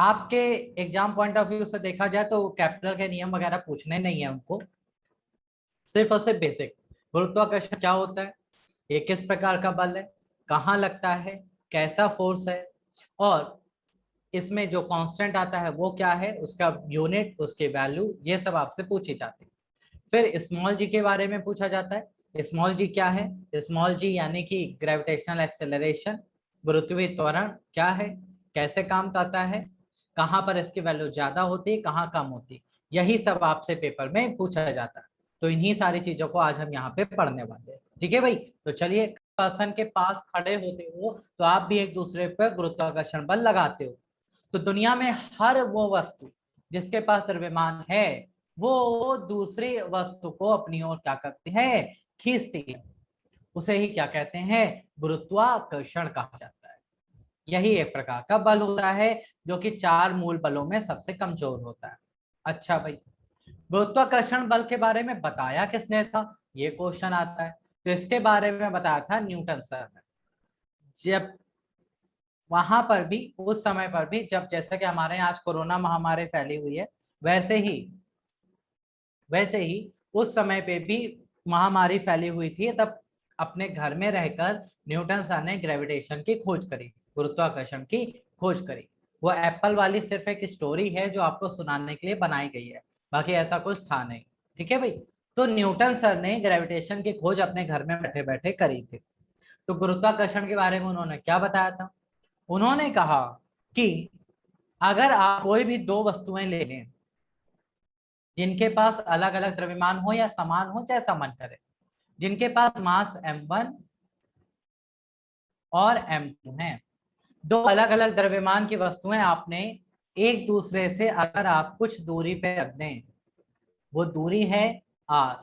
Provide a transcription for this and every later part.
आपके exam point of view से देखा जाए तो कैपिटल के नियम वगैरह पूछने नहीं है उनको, सिर्फ और सिर्फ बेसिक गुरुत्वाकर्षण क्या होता है, ये किस प्रकार का बल है, कहाँ लगता है, कैसा फोर्स है, और इसमें जो कांस्टेंट आता है वो क्या है, उसका यूनिट, उसके वैल्यू, ये सब आपसे पूछी जाती है। फिर स्मॉल जी के बारे में पूछा जाता है। स्मॉल जी क्या है? स्मॉल जी यानी कि ग्रेविटेशनल एक्सेलरेशन, गुरुत्वीय त्वरण क्या है, कैसे काम करता है, कहाँ पर इसकी वैल्यू ज्यादा होती है, कहाँ कम होती है, यही सब आपसे पेपर में पूछा जाता है। तो इन्हीं सारी चीजों को आज हम यहाँ पे पढ़ने वाले हैं। ठीक है भाई, तो चलिए, पर्सन के पास खड़े होते हो तो आप भी एक दूसरे पर गुरुत्वाकर्षण बल लगाते हो। तो दुनिया में हर वो वस्तु जिसके पास द्रव्यमान है वो दूसरी वस्तु को अपनी ओर क्या करती है, खींचती है। उसे ही क्या कहते हैं, गुरुत्वाकर्षण कहा जाता है। यही एक प्रकार का बल होता है जो कि चार मूल बलों में सबसे कमजोर होता है। अच्छा भाई, गुरुत्वाकर्षण बल के बारे में बताया किसने था, ये क्वेश्चन आता है। तो इसके बारे में बताया था न्यूटन सर ने। जब वहां पर भी, उस समय पर भी, जब जैसा कि हमारे यहाँ आज कोरोना महामारी फैली हुई है, वैसे ही वैसे ही उस समय पे भी महामारी फैली हुई थी। तब अपने घर में रहकर न्यूटन सर ने ग्रेविटेशन की खोज करी, गुरुत्वाकर्षण की खोज करी। वो एप्पल वाली सिर्फ एक स्टोरी है जो आपको सुनाने के लिए बनाई गई है, बाकी ऐसा कुछ था नहीं। ठीक है भाई, तो न्यूटन सर ने ग्रेविटेशन की खोज अपने घर में बैठे बैठे करी थी। तो गुरुत्वाकर्षण के बारे में उन्होंने क्या बताया था, उन्होंने कहा कि अगर आप कोई भी दो वस्तुएं ले लें जिनके पास अलग अलग द्रव्यमान हो या समान हो, जैसा मन करे, जिनके पास मास m1 और m2 हैं, दो अलग अलग द्रव्यमान की वस्तुएं आपने एक दूसरे से अगर आप कुछ दूरी पे रख दें, वो दूरी है r।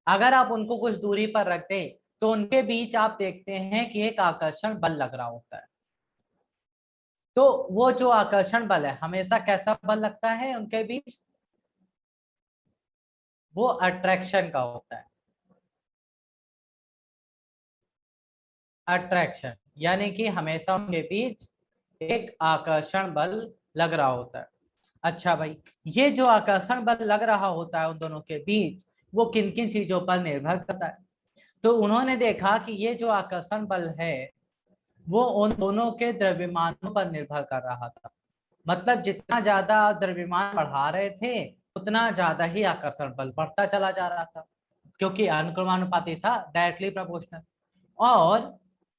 अगर आप उनको कुछ दूरी पर रख दें तो उनके बीच आप देखते हैं कि एक आकर्षण बल लग रहा होता है। तो वो जो आकर्षण बल है, हमेशा कैसा बल लगता है उनके बीच, वो अट्रैक्शन का होता है। अट्रैक्शन यानी कि हमेशा उनके बीच एक आकर्षण बल लग रहा होता है। अच्छा भाई, ये जो आकर्षण बल लग रहा होता है उन दोनों के बीच, वो किन किन चीजों पर निर्भर करता है? तो उन्होंने देखा कि ये जो आकर्षण बल है वो उन दोनों के द्रव्यमानों पर निर्भर कर रहा था। मतलब जितना ज्यादा द्रव्यमान बढ़ा रहे थे उतना ज्यादा ही आकर्षण बल बढ़ता चला जा रहा था, क्योंकि अनुक्रमानुपाती था, डायरेक्टली प्रोपोर्शनल। और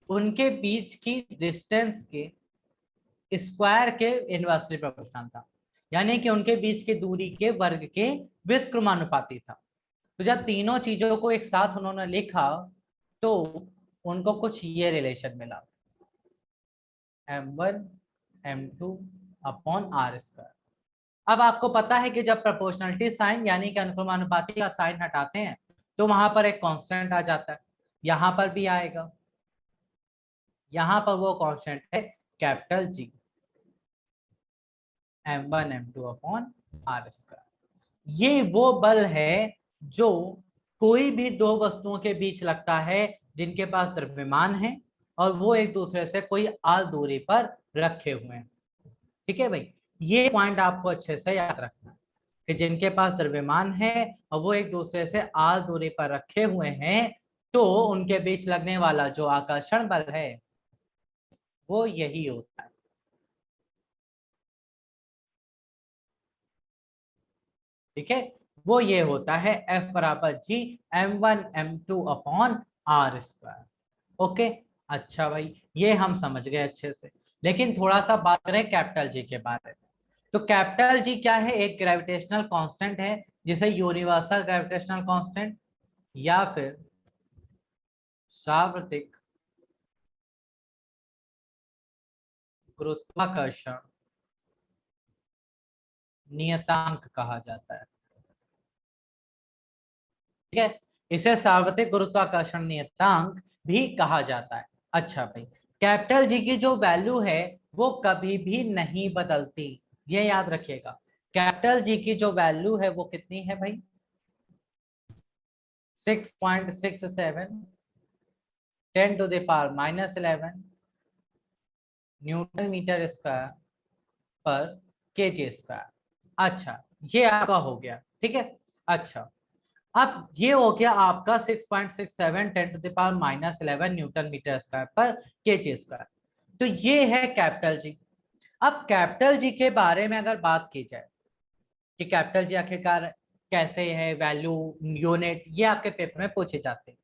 उनके बीच की डिस्टेंस के स्क्वायर के इनवर्सली प्रोपोर्शनल था, यानी कि उनके बीच की दूरी के वर्ग के व्युत्क्रमानुपाती था। तो जब तीनों चीजों को एक साथ उन्होंने लिखा तो उनको कुछ ये रिलेशन मिला, m1 m2 upon R square. अब आपको पता है कि जब प्रोपोर्शनलिटी साइन यानी कि अनुक्रमानुपाती का साइन हटाते हैं तो वहां पर एक कांस्टेंट आ जाता है, यहां पर भी आएगा। यहां पर वो कांस्टेंट है capital G, m1 m2 upon R square. ये वो बल है जो कोई भी दो वस्तुओं के बीच लगता है जिनके पास द्रव्यमान है और वो एक दूसरे से कोई आल दूरी पर रखे हुए हैं। ठीक है भाई, ये पॉइंट आपको अच्छे से याद रखना है कि जिनके पास द्रव्यमान है और वो एक दूसरे से आल दूरी पर रखे हुए हैं, तो उनके बीच लगने वाला जो आकर्षण बल है वो यही होता है। ठीक है, वो ये होता है F बराबर G m1 m2 upon R square. Okay, अच्छा भाई, ये हम समझ गए अच्छे से। लेकिन थोड़ा सा बात करें कैपिटल जी के बारे में। तो कैपिटल जी क्या है? एक ग्रेविटेशनल कांस्टेंट है जिसे यूनिवर्सल ग्रेविटेशनल कांस्टेंट या फिर सार्वत्रिक गुरुत्वाकर्षण नियतांक कहा जाता है। ठीक है, इसे सार्वत्रिक गुरुत्वाकर्षण नियतांक भी कहा जाता है। अच्छा भाई, कैपिटल जी की जो वैल्यू है वो कभी भी नहीं बदलती, ये याद रखिएगा। कैपिटल जी की जो वैल्यू है वो कितनी है भाई? 6.67 10 to the power -11 newton metre square पर केजी स्क्वायर। अच्छा, ये आपका हो गया, ठीक है। अच्छा, अब ये हो गया आपका 6.67 10⁻⁻11 न्यूटन मीटर स्क्वायर पर केजी स्क्वायर। तो ये है कैपिटल जी। अब कैपिटल जी के बारे में अगर बात की जाए कि कैपिटल जी आखिरकार कैसे है, वैल्यू, यूनिट, ये आपके पेपर में पूछे जाते हैं।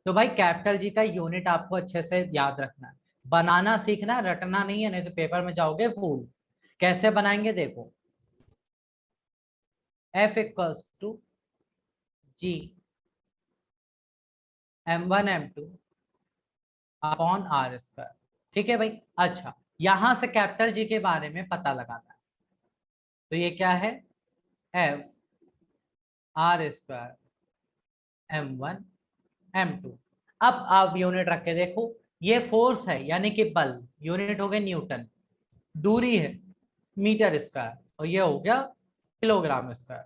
तो भाई कैपिटल जी का यूनिट आपको अच्छे से याद रखना है, बनाना सीखना, रटना नहीं है, नहीं तो पेपर में जाओगे फूल। कैसे बनाएंगे देखो, F equals to G m1 m2 upon R square, ठीक है भाई। अच्छा, यहां से कैपिटल जी के बारे में पता लगाना है, तो ये क्या है, F are square m1 m2। अब आप यूनिट रख के देखो, ये फोर्स है यानी कि बल, यूनिट हो गए न्यूटन, दूरी है मीटर स्क्वायर, और ये हो गया किलोग्राम स्क्वायर।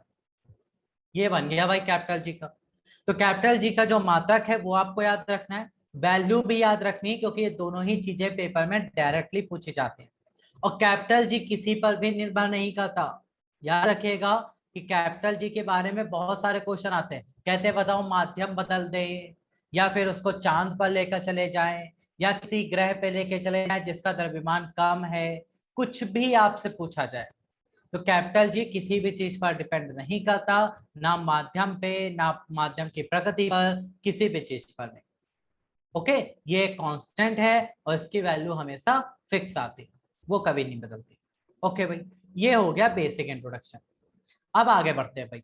ये बन गया भाई कैपिटल जी का। तो कैपिटल जी का जो मात्रक है वो आपको याद रखना है, वैल्यू भी याद रखनी है, क्योंकि ये दोनों ही चीजें पेपर में डायरेक्टली पूछी जाती हैं। और कैपिटल जी किसी पर भी निर्भर नहीं करता। याद रखिएगा कि कैपिटल जी के बारे में बहुत सारे क्वेश्चन आते हैं, कहते हैं बताओ माध्यम बदल दे, या फिर उसको चांद पर लेकर चले जाएं, या किसी ग्रह पे लेके चले जाएं जिसका द्रव्यमान कम है, कुछ भी आपसे पूछा जाए तो कैपिटल जी किसी भी चीज पर डिपेंड नहीं करता, ना माध्यम पे, ना माध्यम की प्रकृति पर, किसी भी चीज पर नहीं। ओके, ये कांस्टेंट है और इसकी वैल्यू हमेशा फिक्स आती है, वो कभी नहीं बदलती। ओके भाई, ये हो गया बेसिक इंट्रोडक्शन। अब आगे बढ़ते हैं भाई।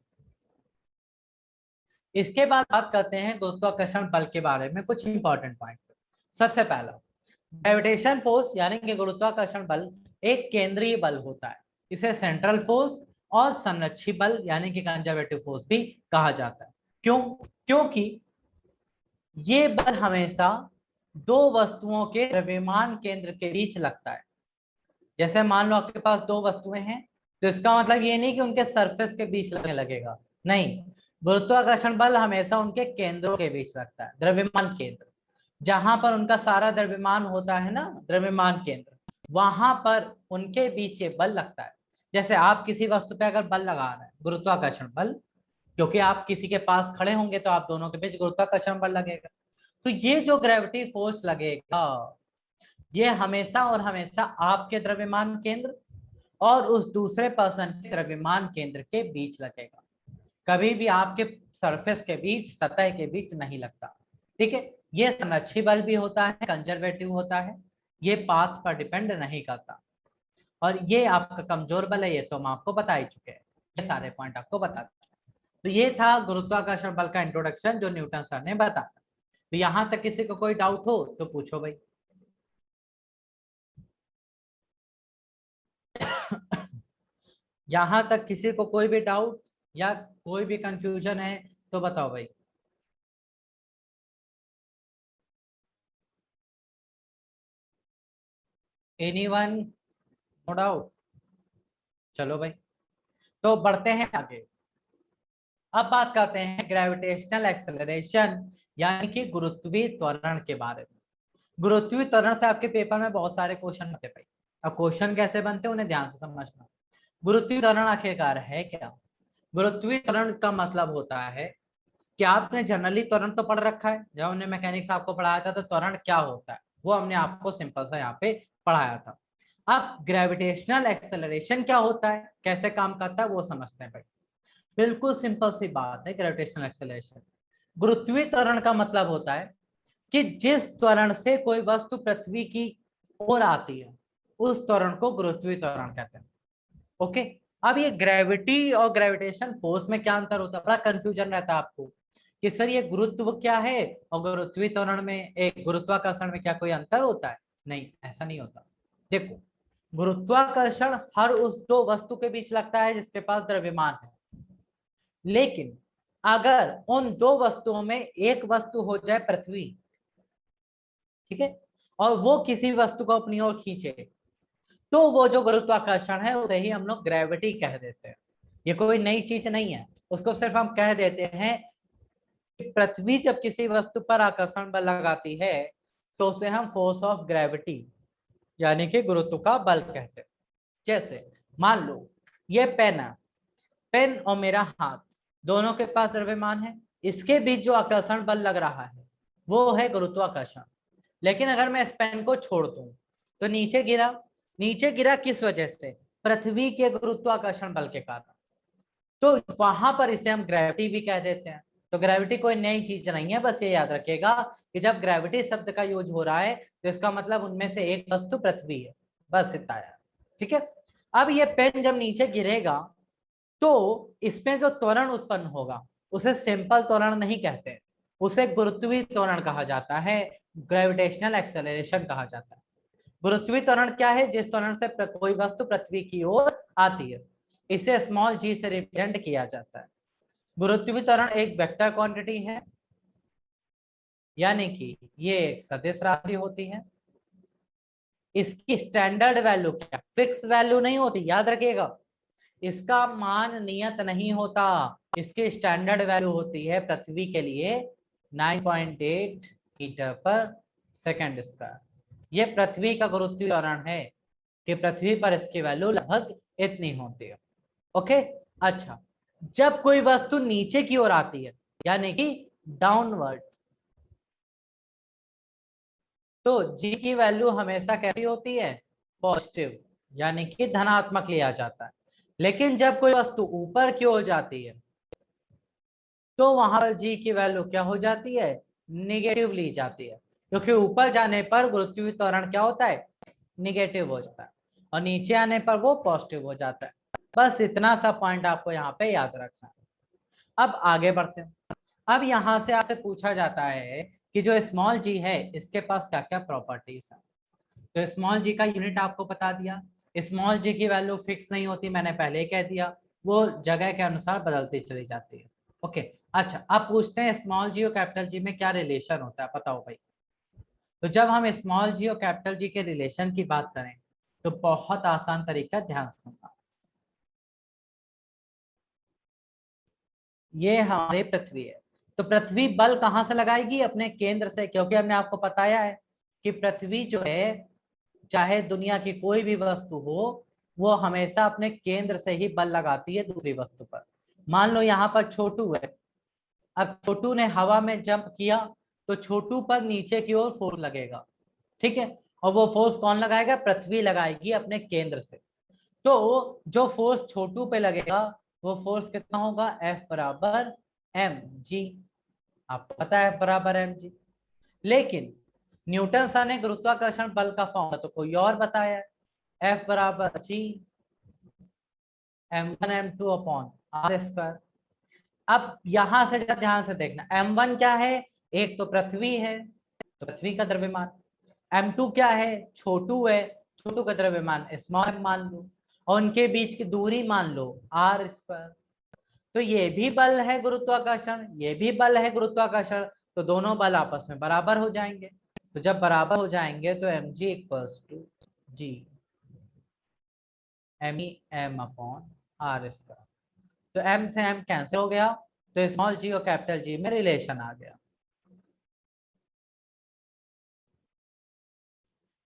इसके बाद बात करते हैं गुरुत्वाकर्षण बल के बारे में, कुछ इंपॉर्टेंट पॉइंट। सबसे पहला, ग्रेविटेशन फोर्स यानी कि गुरुत्वाकर्षण बल एक केंद्रीय बल होता है, इसे सेंट्रल फोर्स और संरक्षी बल यानी कि कंजर्वेटिव फोर्स भी कहा जाता है। क्यों? क्योंकि ये बल हमेशा दो वस्तुओं के द्रव्यमान केंद्र के बीच लगता है। जैसे मान लो आपके पास दो वस्तुएं हैं, तो इसका मतलब ये नहीं कि उनके सरफेस के बीच लगने लगेगा, नहीं, गुरुत्वाकर्षण बल हमेशा उनके केंद्रों के बीच लगता है, द्रव्यमान केंद्र, जहां पर उनका सारा द्रव्यमान होता है ना, द्रव्यमान केंद्र, वहां पर उनके बीच ये बल लगता है। जैसे आप किसी वस्तु पे अगर बल लगा रहे हैं, गुरुत्वाकर्षण बल, क्योंकि आप किसी के पास खड़े होंगे तो आप दोनों के बीच गुरुत्वाकर्षण बल लगेगा। तो ये जो ग्रेविटी फोर्स लगेगा, ये हमेशा और हमेशा आपके द्रव्यमान केंद्र और उस दूसरे पर्सन के द्रव्यमान केंद्र के बीच लगेगा, कभी भी आपके सरफेस के बीच, सतह के बीच नहीं लगता। ठीक है, ये संरक्षी बल भी होता है, कंजर्वेटिव होता है, ये पाथ पर डिपेंड नहीं करता। और ये आपका कमजोर बल है, ये तो हम आपको बता ही चुके हैं, ये सारे पॉइंट आपको बता चुके। तो ये था गुरुत्वाकर्षण बल का इंट्रोडक्शन जो न्यूटन सर ने बताया। तो यहां तक किसी को कोई डाउट हो तो पूछो भाई। यहां तक किसी को कोई भी डाउट या कोई भी कंफ्यूजन है तो बताओ भाई। एनीवन? No doubt? चलो भाई, तो बढ़ते हैं आगे। अब बात करते हैं ग्रेविटेशनल एक्सेलरेशन यानी कि गुरुत्वीय त्वरण के बारे में। गुरुत्वीय त्वरण से आपके पेपर में बहुत सारे क्वेश्चन बनते भाई। अब क्वेश्चन कैसे बनते हैं उन्हें ध्यान से समझना। गुरुत्वीय त्वरण आखिरकार है क्या? गुरुत्वीय त्वरण का मतलब होता है कि आपने जनरली त्वरण तो पढ़ रखा है, जब हमने मैकेनिक्स आपको पढ़ाया था तो त्वरण क्या होता है वो हमने आपको सिंपल सा यहाँ पे पढ़ाया था। अब ग्रेविटेशनल एक्सेलरेशन क्या होता है, कैसे काम करता है वो समझते हैं भाई। बिल्कुल सिंपल सी बात है ग्रेविटेशनल एक्सेलरेशन। गुरुत्वीय त्वरण का मतलब होता है कि जिस त्वरण से कोई वस्तु पृथ्वी की ओर आती है उस त्वरण को गुरुत्वीय त्वरण कहते हैं। ओके, अब ये ग्रेविटी और ग्रेविटेशन फोर्स में क्या अंतर होता है, बड़ा कंफ्यूजन रहता है आपको कि सर ये गुरुत्व क्या है और गुरुत्वीय त्वरण में, एक गुरुत्वाकर्षण में क्या कोई अंतर होता है? नहीं, ऐसा नहीं होता। देखो, गुरुत्वाकर्षण हर उस दो वस्तु के बीच लगता है जिसके पास द्रव्यमान है, लेकिन अगर उन दो वस्तुओं में एक वस्तु हो जाए पृथ्वी, ठीक है, और वो किसी वस्तु को अपनी ओर खींचे, तो वो जो गुरुत्वाकर्षण है उसे ही हम लोग ग्रेविटी कह देते हैं। ये कोई नई चीज नहीं है, उसको सिर्फ हम कह देते हैं कि पृथ्वी जब किसी वस्तु पर आकर्षण बल लगाती है तो उसे हम फोर्स ऑफ ग्रेविटी यानी कि गुरुत्व का बल कहते हैं। जैसे मान लो ये पेन है, पेन और मेरा हाथ दोनों के पास द्रव्यमान है, इसके बीच जो आकर्षण बल लग रहा है वो है गुरुत्वाकर्षण। लेकिन अगर मैं इस पेन को छोड़ दूं तो नीचे गिरा, नीचे गिरा किस वजह से? पृथ्वी के गुरुत्वाकर्षण बल के कारण। तो वहां पर इसे हम ग्रेविटी भी कह देते हैं। तो ग्रेविटी कोई नई चीज नहीं है, बस ये याद रखिएगा कि जब ग्रेविटी शब्द का यूज हो रहा है तो इसका मतलब उनमें से एक वस्तु पृथ्वी है, बस इतना है। ठीक है। अब ये पेन जब नीचे गिरेगा तो इसमें जो त्वरण उत्पन्न होगा उसे सिंपल त्वरण नहीं कहते, उसे गुरुत्वीय त्वरण कहा जाता है, ग्रेविटेशनल एक्सेलरेशन कहा जाता है। गुरुत्वीय त्वरण क्या है? जिस त्वरण से कोई वस्तु पृथ्वी की ओर आती है, इसे स्मॉल जी से रिप्रेजेंट किया जाता है। गुरुत्वीय त्वरण एक वेक्टर क्वांटिटी है, यानी कि ये एक सदिश राशि होती है। इसकी स्टैंडर्ड वैल्यू क्या? फिक्स वैल्यू नहीं होती, याद रखिएगा। इसका मान नियत नहीं होता, इसकी स्टैंडर्ड वैल्यू होती है पृथ्वी के लिए 9.8 मीटर पर सेकंड स्क्वायर। ये पृथ्वी का गुरुत्वीय त्वरण है कि पृथ्वी पर इसकी वैल्यू लगभग इतनी होती है। ओके। अच्छा, जब कोई वस्तु नीचे की ओर आती है यानी कि डाउनवर्ड, तो जी की वैल्यू हमेशा कैसी होती है? पॉजिटिव, यानी कि धनात्मक लिया जाता है। लेकिन जब कोई वस्तु ऊपर की ओर जाती है तो वहां पर जी की वैल्यू क्या हो जाती है? निगेटिव ली जाती है, क्योंकि ऊपर जाने पर गुरुत्वीय त्वरण क्या होता है? निगेटिव हो जाता है, और नीचे आने पर वो पॉजिटिव हो जाता है। बस इतना सा पॉइंट आपको यहाँ पे याद रखना है। अब आगे बढ़ते हैं। अब यहाँ से आपसे पूछा जाता है कि जो स्मॉल जी है इसके पास क्या क्या प्रॉपर्टीज है। तो स्मॉल जी का यूनिट आपको बता दिया। स्मॉल जी की वैल्यू फिक्स नहीं होती, मैंने पहले ही कह दिया, वो जगह के अनुसार बदलती चली जाती है। ओके। अच्छा, आप पूछते हैं स्मॉल जी और कैपिटल जी में क्या रिलेशन होता है, बताओ भाई। तो जब हम स्मॉल जी और कैपिटल जी के रिलेशन की बात करें तो बहुत आसान तरीका, ध्यान सुनना। ये हमारी पृथ्वी है, तो पृथ्वी बल कहां से लगाएगी? अपने केंद्र से, क्योंकि हमने आपको बताया है कि पृथ्वी जो है, चाहे दुनिया की कोई भी वस्तु हो, वो हमेशा अपने केंद्र से ही बल लगाती है दूसरी वस्तु पर। मान लो यहाँ पर छोटू है, अब छोटू ने हवा में जंप किया तो छोटू पर नीचे की ओर फोर्स लगेगा, ठीक है। और वो फोर्स कौन लगाएगा? पृथ्वी लगाएगी अपने केंद्र से। तो जो फोर्स छोटू पे लगेगा वो फोर्स कितना होगा? F बराबर mg। आपको पता है F बराबर mg। लेकिन न्यूटन सर ने गुरुत्वाकर्षण बल का फॉर्मूला तो कोई और बताया है, F बराबर g m1 m2 upon r square. अब यहां से जरा ध्यान से देखना, m1 क्या है? एक तो पृथ्वी है, तो पृथ्वी का द्रव्यमान। m2 क्या है? छोटू है, छोटू का द्रव्यमान स्मॉल m मान लो, और उनके बीच की दूरी मान लो r स्क्वायर। तो ये भी बल है गुरुत्वाकर्षण, ये भी बल है गुरुत्वाकर्षण, तो दोनों बल आपस में बराबर हो जाएंगे। तो जब बराबर हो जाएंगे तो mg equals to G M E M upon R square. तो m से m कैंसिल हो गया, तो स्मॉल जी और कैपिटल जी में रिलेशन आ गया।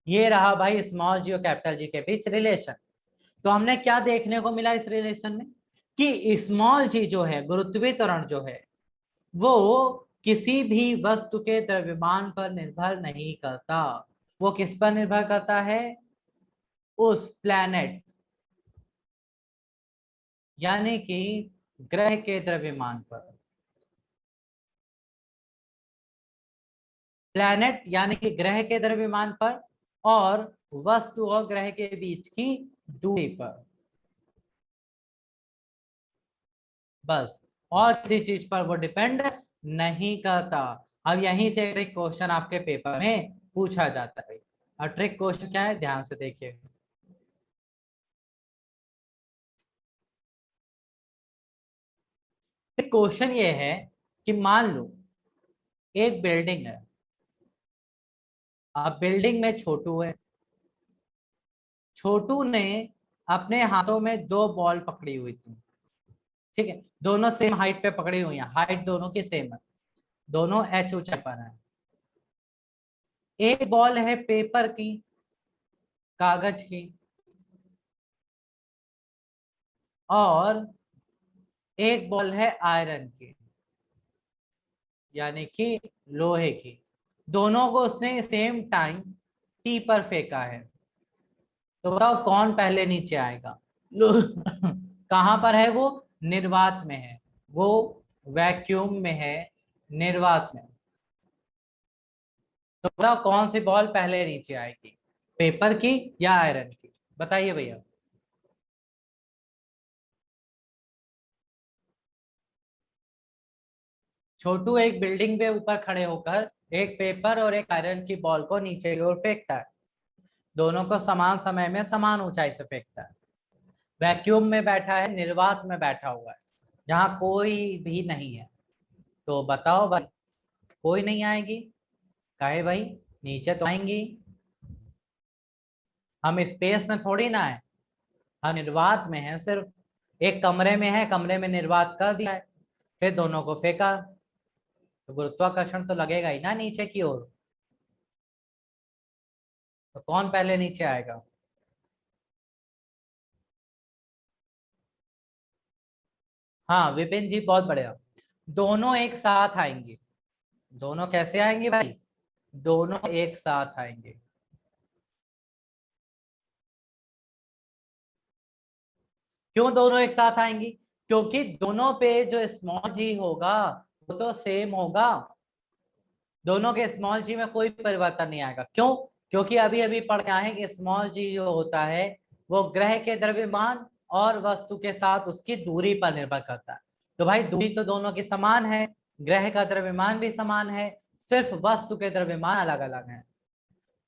ये रहा भाई स्मॉल जी और कैपिटल जी के बीच रिलेशन। तो हमने क्या देखने को मिला इस रिलेशन में? कि स्मॉल जी जो है, गुरुत्वीय त्वरण जो है, वो किसी भी वस्तु के द्रव्यमान पर निर्भर नहीं करता। वो किस पर निर्भर करता है? उस प्लैनेट, यानी कि ग्रह के द्रव्यमान पर। प्लैनेट यानी कि ग्रह के द्रव्यमान पर, और वस्तु और ग्रह के बीच की दूरी पर, बस। और किसी चीज पर वो डिपेंड नहीं करता। अब यहीं से एक क्वेश्चन आपके पेपर में पूछा जाता है। और ट्रिक क्वेश्चन क्या है, ध्यान से देखिए। क्वेश्चन ये है कि मान लो एक बिल्डिंग है, अब बिल्डिंग में छोटू है। छोटू ने अपने हाथों में दो बॉल पकड़ी हुई थी, ठीक है। दोनों सेम हाइट पे पकड़ी हुई है, हाइट दोनों की सेम है, दोनों h ऊंचाई पर है। एक बॉल है पेपर की, कागज की, और एक बॉल है आयरन की यानी कि लोहे की। दोनों को उसने सेम टाइम टी पर फेंका है, तो बताओ कौन पहले नीचे आएगा? कहां पर है वो? निर्वात में है वो, वैक्यूम में है, निर्वात में। तो बताओ कौन सी बॉल पहले नीचे आएगी, पेपर की या आयरन की? बताइए भैया। छोटू एक बिल्डिंग पे ऊपर खड़े होकर एक पेपर और एक आयरन की बॉल को नीचे की ओर फेंकता है। दोनों को समान समय में समान ऊंचाई से फेंकता है। वैक्यूम में बैठा है, निर्वात में बैठा हुआ है, जहां कोई भी नहीं है। तो बताओ भाई, कोई नहीं आएगी? काहे भाई, नीचे तो आएंगी। हम स्पेस में थोड़ी ना है, हम निर्वात में है। सिर्फ एक कमरे में है, कमरे में निर्वात कर दिया है, फिर दोनों को फेंका, तो गुरुत्वाकर्षण तो लगेगा ही ना नीचे की ओर। तो कौन पहले नीचे आएगा? हाँ विपिन जी, बहुत बढ़िया। दोनों एक साथ आएंगे। दोनों कैसे आएंगे भाई? दोनों एक साथ आएंगे। क्यों दोनों एक साथ आएंगी? क्योंकि दोनों पे जो स्मॉल जी होगा वो तो सेम होगा। दोनों के स्मॉल जी में कोई परिवर्तन नहीं आएगा। क्यों? क्योंकि अभी अभी पढ़ के आए कि स्मॉल जी जो होता है वो ग्रह के द्रव्यमान और वस्तु के साथ उसकी दूरी पर निर्भर करता है। तो भाई दूरी तो दोनों की समान है, ग्रह का द्रव्यमान भी समान है, सिर्फ वस्तु के द्रव्यमान अलग अलग है।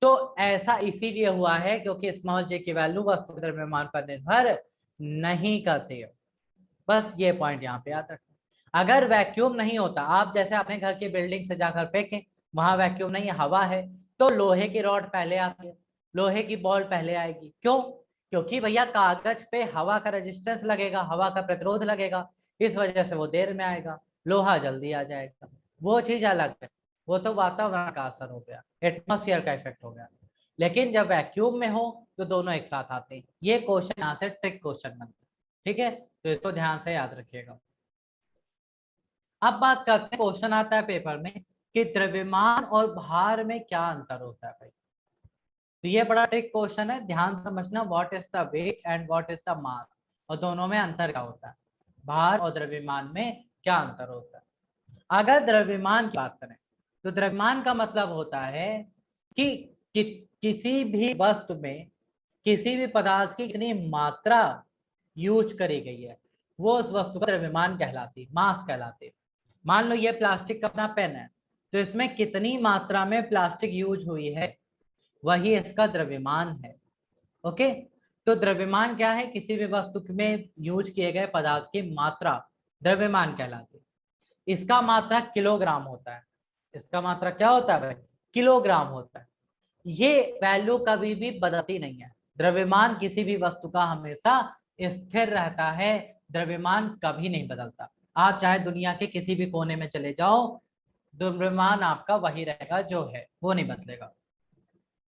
तो ऐसा इसीलिए हुआ है क्योंकि स्मॉल जी की वैल्यू वस्तु के द्रव्यमान पर निर्भर नहीं करती है। बस ये पॉइंट यहाँ पे याद रखना। अगर वैक्यूम नहीं होता, आप जैसे अपने घर की बिल्डिंग से जाकर फेंकें, वहां वैक्यूम नहीं है, हवा है, तो लोहे की रॉड पहले आती है, लोहे की बॉल पहले आएगी। क्यों? क्योंकि भैया कागज पे हवा का रेजिस्टेंस लगेगा, हवा का प्रतिरोध लगेगा, इस वजह से वो देर में आएगा, लोहा जल्दी आ जाएगा। वो चीज अलग है, वो तो वातावरण का असर हो गया, एटमोस्फियर का इफेक्ट हो गया। लेकिन जब वैक्यूम में हो तो दोनों एक साथ आते हैं। ये क्वेश्चन यहाँ से ट्रिक क्वेश्चन बनता है, ठीक है? तो इसको ध्यान से याद रखिएगा। अब बात करते हैं, क्वेश्चन आता है पेपर में कि द्रव्यमान और भार में क्या अंतर होता है भाई। तो ये बड़ा ट्रिक क्वेश्चन है, ध्यान समझना। What is the weight and what is the mass, और दोनों में अंतर क्या होता है, भार और द्रव्यमान में क्या अंतर होता है। अगर द्रव्यमान की बात करें तो द्रव्यमान का मतलब होता है कि किसी भी वस्तु में, किसी भी पदार्थ की कितनी मात्रा यूज करी गई है, वो उस वस्तु का द्रव्यमान कहलाती, मास कहलाती। मान लो ये प्लास्टिक का अपना पेन है, तो इसमें कितनी मात्रा में प्लास्टिक यूज हुई है, वही इसका द्रव्यमान है। ओके, तो द्रव्यमान क्या है? किसी भी वस्तु में यूज किए गए पदार्थ की मात्रा द्रव्यमान कहलाती है। इसका मात्रा किलोग्राम होता है। इसका मात्रा क्या होता है भाई? किलोग्राम होता है। ये वैल्यू कभी भी बदलती नहीं है। द्रव्यमान किसी भी वस्तु का हमेशा स्थिर रहता है, द्रव्यमान कभी नहीं बदलता। आप चाहे दुनिया के किसी भी कोने में चले जाओ, द्रव्यमान आपका वही रहेगा जो है, वो नहीं बदलेगा।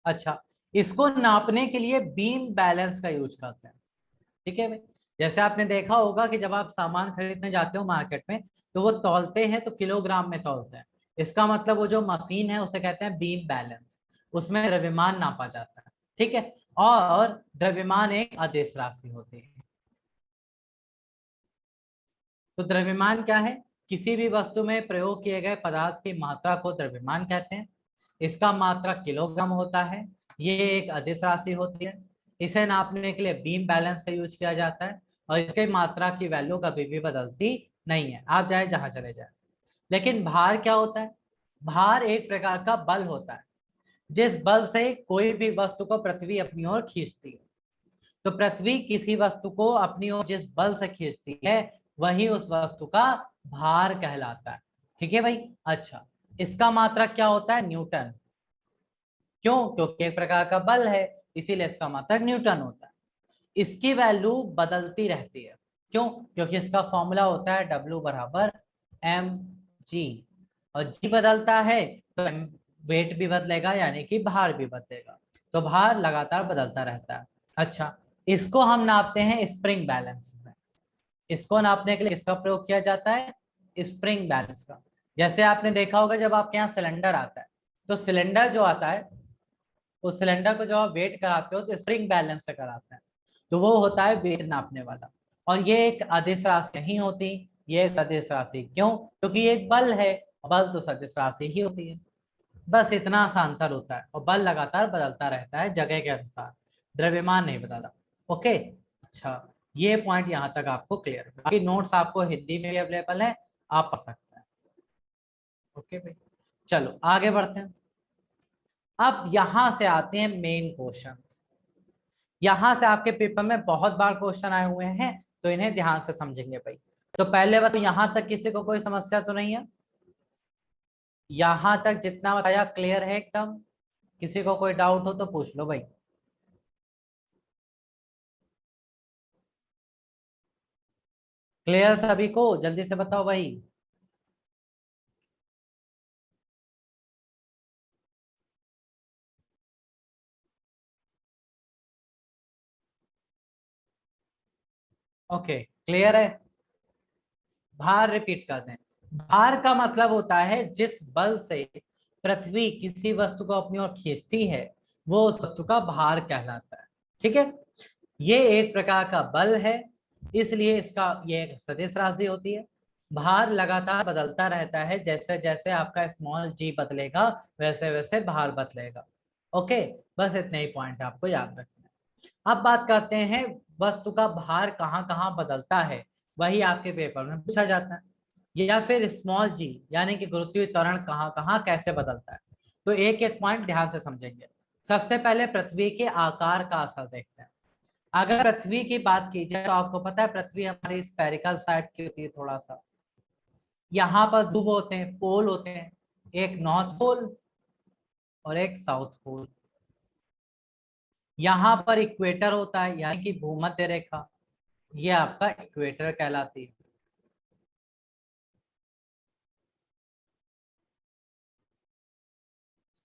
अच्छा, इसको नापने के लिए बीम बैलेंस का यूज करते हैं, ठीक है भाई? जैसे आपने देखा होगा कि जब आप सामान खरीदने जाते हो मार्केट में, तो वो तौलते हैं तो किलोग्राम में तौलते हैं। इसका मतलब वो जो मशीन है उसे कहते हैं बीम बैलेंस, उसमें द्रव्यमान नापा जाता है, ठीक है? और द्रव्यमान एक अदिश राशि होती है। तो द्रव्यमान क्या है? किसी भी वस्तु में प्रयोग किए गए पदार्थ की मात्रा को द्रव्यमान कहते हैं। इसका मात्रा किलोग्राम होता है, ये एक अदिश राशि होती है। इसे नापने के लिए बीम बैलेंस का यूज किया जाता है, और इसकी मात्रा की वैल्यू कभी भी बदलती नहीं है, आप चाहे जहां चले जाए। लेकिन भार क्या होता है? भार एक प्रकार का बल होता है, जिस बल से कोई भी वस्तु को पृथ्वी अपनी ओर खींचती है। तो पृथ्वी किसी वस्तु को अपनी ओर जिस बल से खींचती है, वही उस वस्तु का भार कहलाता है, ठीक है भाई? अच्छा, इसका मात्रक क्या होता है? न्यूटन। क्यों? क्योंकि एक प्रकार का बल है, इसीलिए इसका मात्रक न्यूटन होता है। इसकी वैल्यू बदलती रहती है। क्यों? क्योंकि इसका फॉर्मूला होता है W बराबर mg, और g बदलता है तो वेट भी बदलेगा, यानी कि भार भी बदलेगा। तो भार लगातार बदलता रहता है। अच्छा, इसको हम नापते हैं स्प्रिंग बैलेंस में। इसको नापने के लिए इसका प्रयोग किया जाता है, स्प्रिंग बैलेंस का। जैसे आपने देखा होगा जब आपके यहाँ सिलेंडर आता है, तो सिलेंडर जो आता है उस सिलेंडर को जब आप वेट कराते हो तो स्प्रिंग बैलेंस से कराते हैं, तो वो होता है वेट नापने वाला। और ये एक अदिश राशि नहीं होती, ये सदिश राशि। क्यों? क्योंकि ये एक बल है, बल तो सदिश राशि ही होती है। बस इतना सा अंतर होता है, और बल लगातार बदलता रहता है जगह के अनुसार, द्रव्यमान नहीं बदलता। ओके, अच्छा, ये पॉइंट यहाँ तक आपको क्लियर है। बाकी नोट्स आपको हिंदी में भी अवेलेबल है, आप पढ़ सकते हैं। ओके भाई, चलो आगे बढ़ते हैं। अब यहां से आते हैं मेन क्वेश्चन। यहां से आपके पेपर में बहुत बार क्वेश्चन आए हुए हैं, तो इन्हें ध्यान से समझेंगे भाई। तो पहले बात, तो यहां तक किसी को कोई समस्या तो नहीं है? यहां तक जितना बताया क्लियर है एकदम? किसी को कोई डाउट हो तो पूछ लो भाई। क्लियर सभी को? जल्दी से बताओ भाई। ओके, क्लियर है। भार रिपीट कर दें। भार का मतलब होता है जिस बल से पृथ्वी किसी वस्तु को अपनी ओर खींचती है, वो उस वस्तु का भार कहलाता है। ठीक है, ये एक प्रकार का बल है, इसलिए इसका ये एक सदिश राशि होती है। भार लगातार बदलता रहता है, जैसे जैसे आपका स्मॉल जी बदलेगा वैसे वैसे भार बदलेगा। ओके, बस इतने ही पॉइंट आपको याद रखना है। अब बात करते हैं वस्तु का भार कहाँ कहाँ बदलता है, वही आपके पेपर में पूछा जाता है। या फिर स्मॉल जी यानी कि गुरुत्वीय त्वरण कहाँ कहाँ कैसे बदलता है, तो एक एक पॉइंट ध्यान से समझेंगे। सबसे पहले पृथ्वी के आकार का असर देखते हैं। अगर पृथ्वी की बात की जाए तो आपको पता है पृथ्वी हमारी स्फेरिकल साइड की होती है थोड़ा सा। यहाँ पर ध्रुव होते हैं, पोल होते हैं, एक नॉर्थ पोल और एक साउथ पोल। यहाँ पर इक्वेटर होता है यानी कि भूमध्य रेखा, ये आपका इक्वेटर कहलाती है।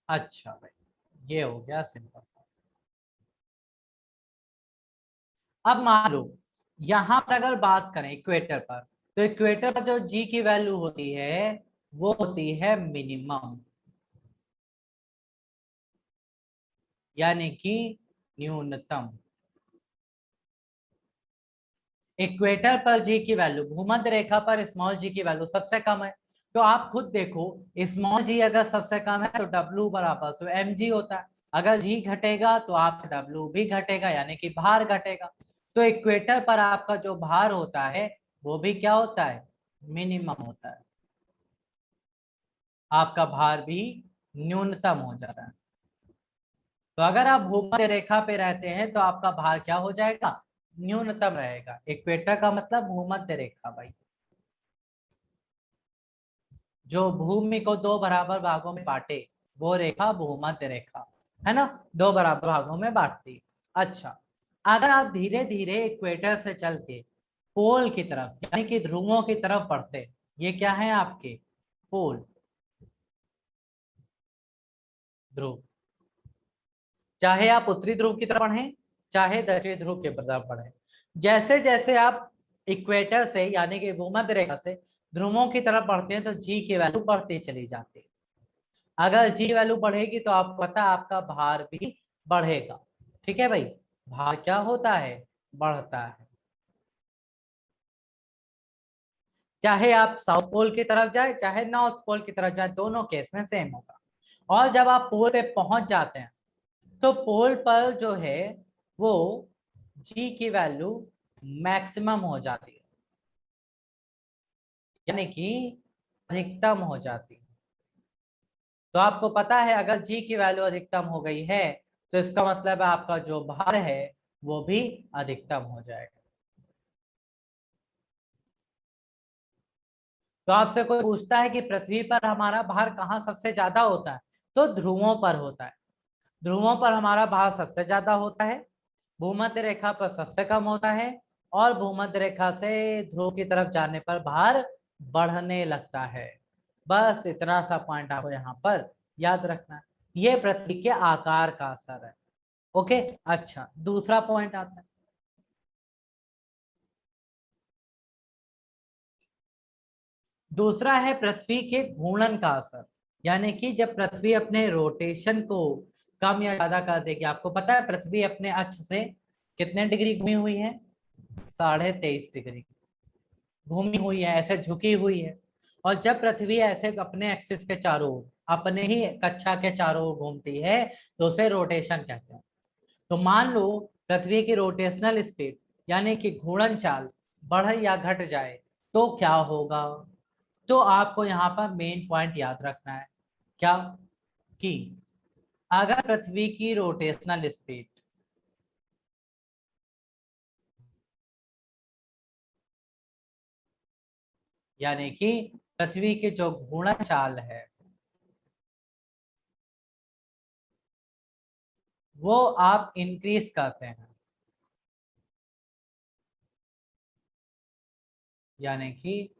अच्छा भाई, ये हो गया सिंपल। अब मान लो यहाँ पर अगर बात करें इक्वेटर पर, तो इक्वेटर पर जो जी की वैल्यू होती है वो होती है मिनिमम, यानी कि न्यूनतम। इक्वेटर पर जी की वैल्यू, भूमध्य रेखा पर स्मॉल जी की वैल्यू सबसे कम है। तो आप खुद देखो, स्मॉल जी अगर सबसे कम है तो डब्ल्यू बराबर तो एम जी होता है। अगर जी घटेगा तो आपका डब्ल्यू भी घटेगा, यानी कि भार घटेगा। तो इक्वेटर पर आपका जो भार होता है वो भी क्या होता है? मिनिमम होता है। आपका भार भी न्यूनतम हो जाता है। तो अगर आप भूमध्य रेखा पे रहते हैं तो आपका भार क्या हो जाएगा? न्यूनतम रहेगा। इक्वेटर का मतलब भूमध्य रेखा भाई, जो भूमि को दो बराबर भागों में बांटे, वो रेखा भूमध्य रेखा है ना, दो बराबर भागों में बांटती है। अच्छा, अगर आप धीरे धीरे इक्वेटर से चल के पोल की तरफ यानी कि ध्रुवों की तरफ बढ़ते, ये क्या है आपके? पोल, ध्रुव। चाहे आप उत्तरी ध्रुव की तरफ बढ़े, चाहे दक्षिणी ध्रुव की तरफ बढ़े, जैसे जैसे आप इक्वेटर से यानी कि भूमध्य रेखा से ध्रुवों की तरफ बढ़ते हैं तो जी की वैल्यू बढ़ती चली जाती है। अगर जी वैल्यू बढ़ेगी तो आपको पता है आपका भार भी बढ़ेगा। ठीक है भाई, भार क्या होता है? बढ़ता है। चाहे आप साउथ पोल की तरफ जाए चाहे नॉर्थ पोल की तरफ जाए, दोनों केस में सेम होगा। और जब आप पोल पे पहुंच जाते हैं तो पोल पर जो है वो जी की वैल्यू मैक्सिमम हो जाती है, यानी कि अधिकतम हो जाती है। तो आपको पता है अगर जी की वैल्यू अधिकतम हो गई है तो इसका मतलब है आपका जो भार है वो भी अधिकतम हो जाएगा। तो आपसे कोई पूछता है कि पृथ्वी पर हमारा भार कहाँ सबसे ज्यादा होता है, तो ध्रुवों पर होता है। ध्रुवों पर हमारा भार सबसे ज्यादा होता है, भूमध्य रेखा पर सबसे कम होता है, और भूमध्य रेखा से ध्रुव की तरफ जाने पर भार बढ़ने लगता है। बस इतना सा पॉइंट आपको यहाँ पर याद रखना है। ये पृथ्वी के आकार का असर है। ओके। अच्छा, दूसरा पॉइंट आता है, दूसरा है पृथ्वी के घूर्णन का असर। यानी कि जब पृथ्वी अपने रोटेशन को कम या ज्यादा कर देगी, आपको पता है पृथ्वी अपने अक्ष से कितने डिग्री घूमी हुई है, 23.5 डिग्री घूमी हुई है, ऐसे झुकी हुई है। और जब पृथ्वी ऐसे अपने एक्सिस के चारों ओर, अपने ही कक्षा के चारों ओर घूमती है, तो उसे रोटेशन कहते हैं। तो मान लो पृथ्वी की रोटेशनल स्पीड यानी कि घूर्णन चाल बढ़ या घट जाए तो क्या होगा। तो आपको यहाँ पर मेन पॉइंट याद रखना है, क्या, कि अगर पृथ्वी की रोटेशनल स्पीड यानी कि पृथ्वी की जो घूर्णन चाल है वो आप इंक्रीज करते हैं, यानी कि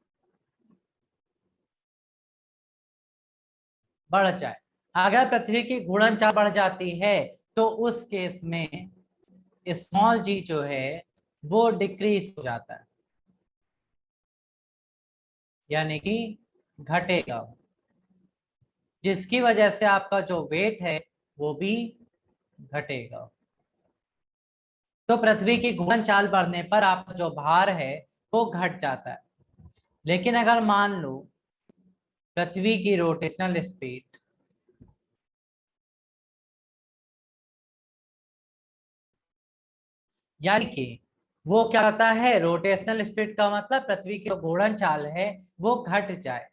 बढ़ जाए, अगर पृथ्वी की घूर्णन चाल बढ़ जाती है तो उस केस में स्मॉल जी जो है वो डिक्रीज हो जाता है, यानी कि घटेगा, जिसकी वजह से आपका जो वेट है वो भी घटेगा। तो पृथ्वी की घूर्णन चाल बढ़ने पर आपका जो भार है वो घट जाता है। लेकिन अगर मान लो पृथ्वी की रोटेशनल स्पीड यानी कि वो क्या करता है, रोटेशनल स्पीड का मतलब पृथ्वी की जो घूर्णन चाल है वो घट जाए,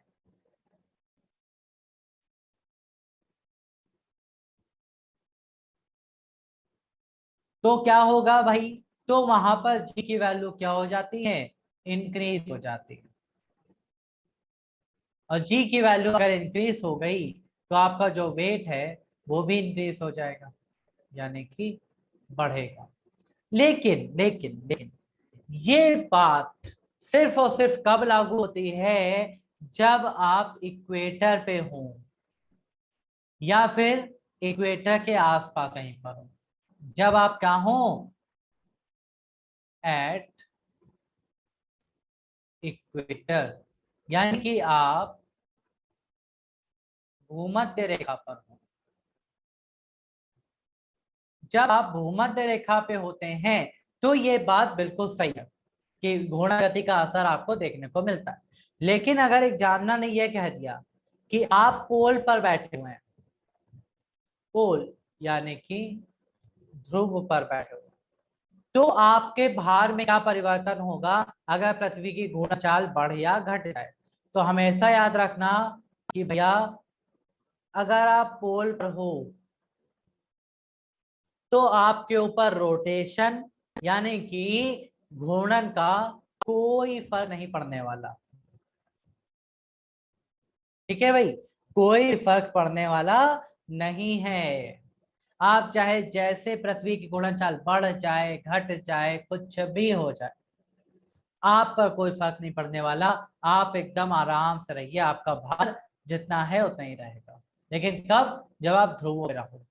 तो क्या होगा भाई, तो वहां पर जी की वैल्यू क्या हो जाती है, इंक्रीज हो जाती है। और जी की वैल्यू अगर इंक्रीज हो गई तो आपका जो वेट है वो भी इंक्रीज हो जाएगा, यानी कि बढ़ेगा। लेकिन लेकिन लेकिन ये बात सिर्फ और सिर्फ कब लागू होती है, जब आप इक्वेटर पे हो या फिर इक्वेटर के आसपास कहीं पर हो। जब आप क्या हो, एट इक्वेटर, यानी कि आप भूमध्य रेखा पर हो। जब आप भूमध्य रेखा पे होते हैं तो ये बात बिल्कुल सही है कि घोड़ा गति का असर आपको देखने को मिलता है। लेकिन अगर एक जानना ने यह कह दिया कि आप पोल पर बैठे हुए हैं, पोल यानी कि ध्रुव पर बैठे हुए, तो आपके भार में क्या परिवर्तन होगा अगर पृथ्वी की घूर्णन चाल बढ़ या घट जाए। तो हमेशा याद रखना कि भैया अगर आप पोल पर हो तो आपके ऊपर रोटेशन यानी कि घूर्णन का कोई फर्क नहीं पड़ने वाला। ठीक है भाई, कोई फर्क पड़ने वाला नहीं है। आप चाहे जैसे पृथ्वी की घूर्णन चाल बढ़ जाए घट जाए कुछ भी हो जाए, आप पर कोई फर्क नहीं पड़ने वाला। आप एकदम आराम से रहिए, आपका भार जितना है उतना ही रहेगा। लेकिन कब, जब आप ध्रुवों में रहोगे।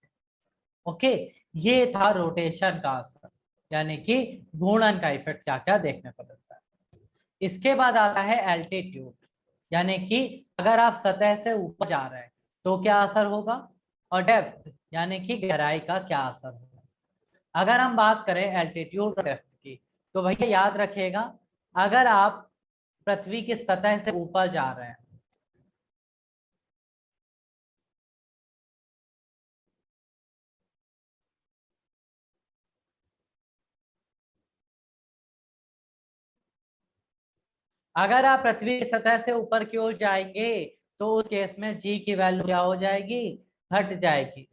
ओके, ये था रोटेशन का असर, यानी कि घूर्णन का इफेक्ट क्या क्या देखने को मिलता है। इसके बाद आता है एल्टीट्यूड, यानी कि अगर आप सतह से ऊपर जा रहे हैं तो क्या असर होगा, और डेप्थ यानी कि गहराई का क्या असर होगा। अगर हम बात करें एल्टीट्यूड और डेप्थ की, तो भैया याद रखिएगा, अगर आप पृथ्वी की सतह से ऊपर जा रहे हैं, अगर आप पृथ्वी की सतह से ऊपर की ओर जाएंगे तो उस केस में जी की वैल्यू क्या हो जाएगी, घट जाएगी।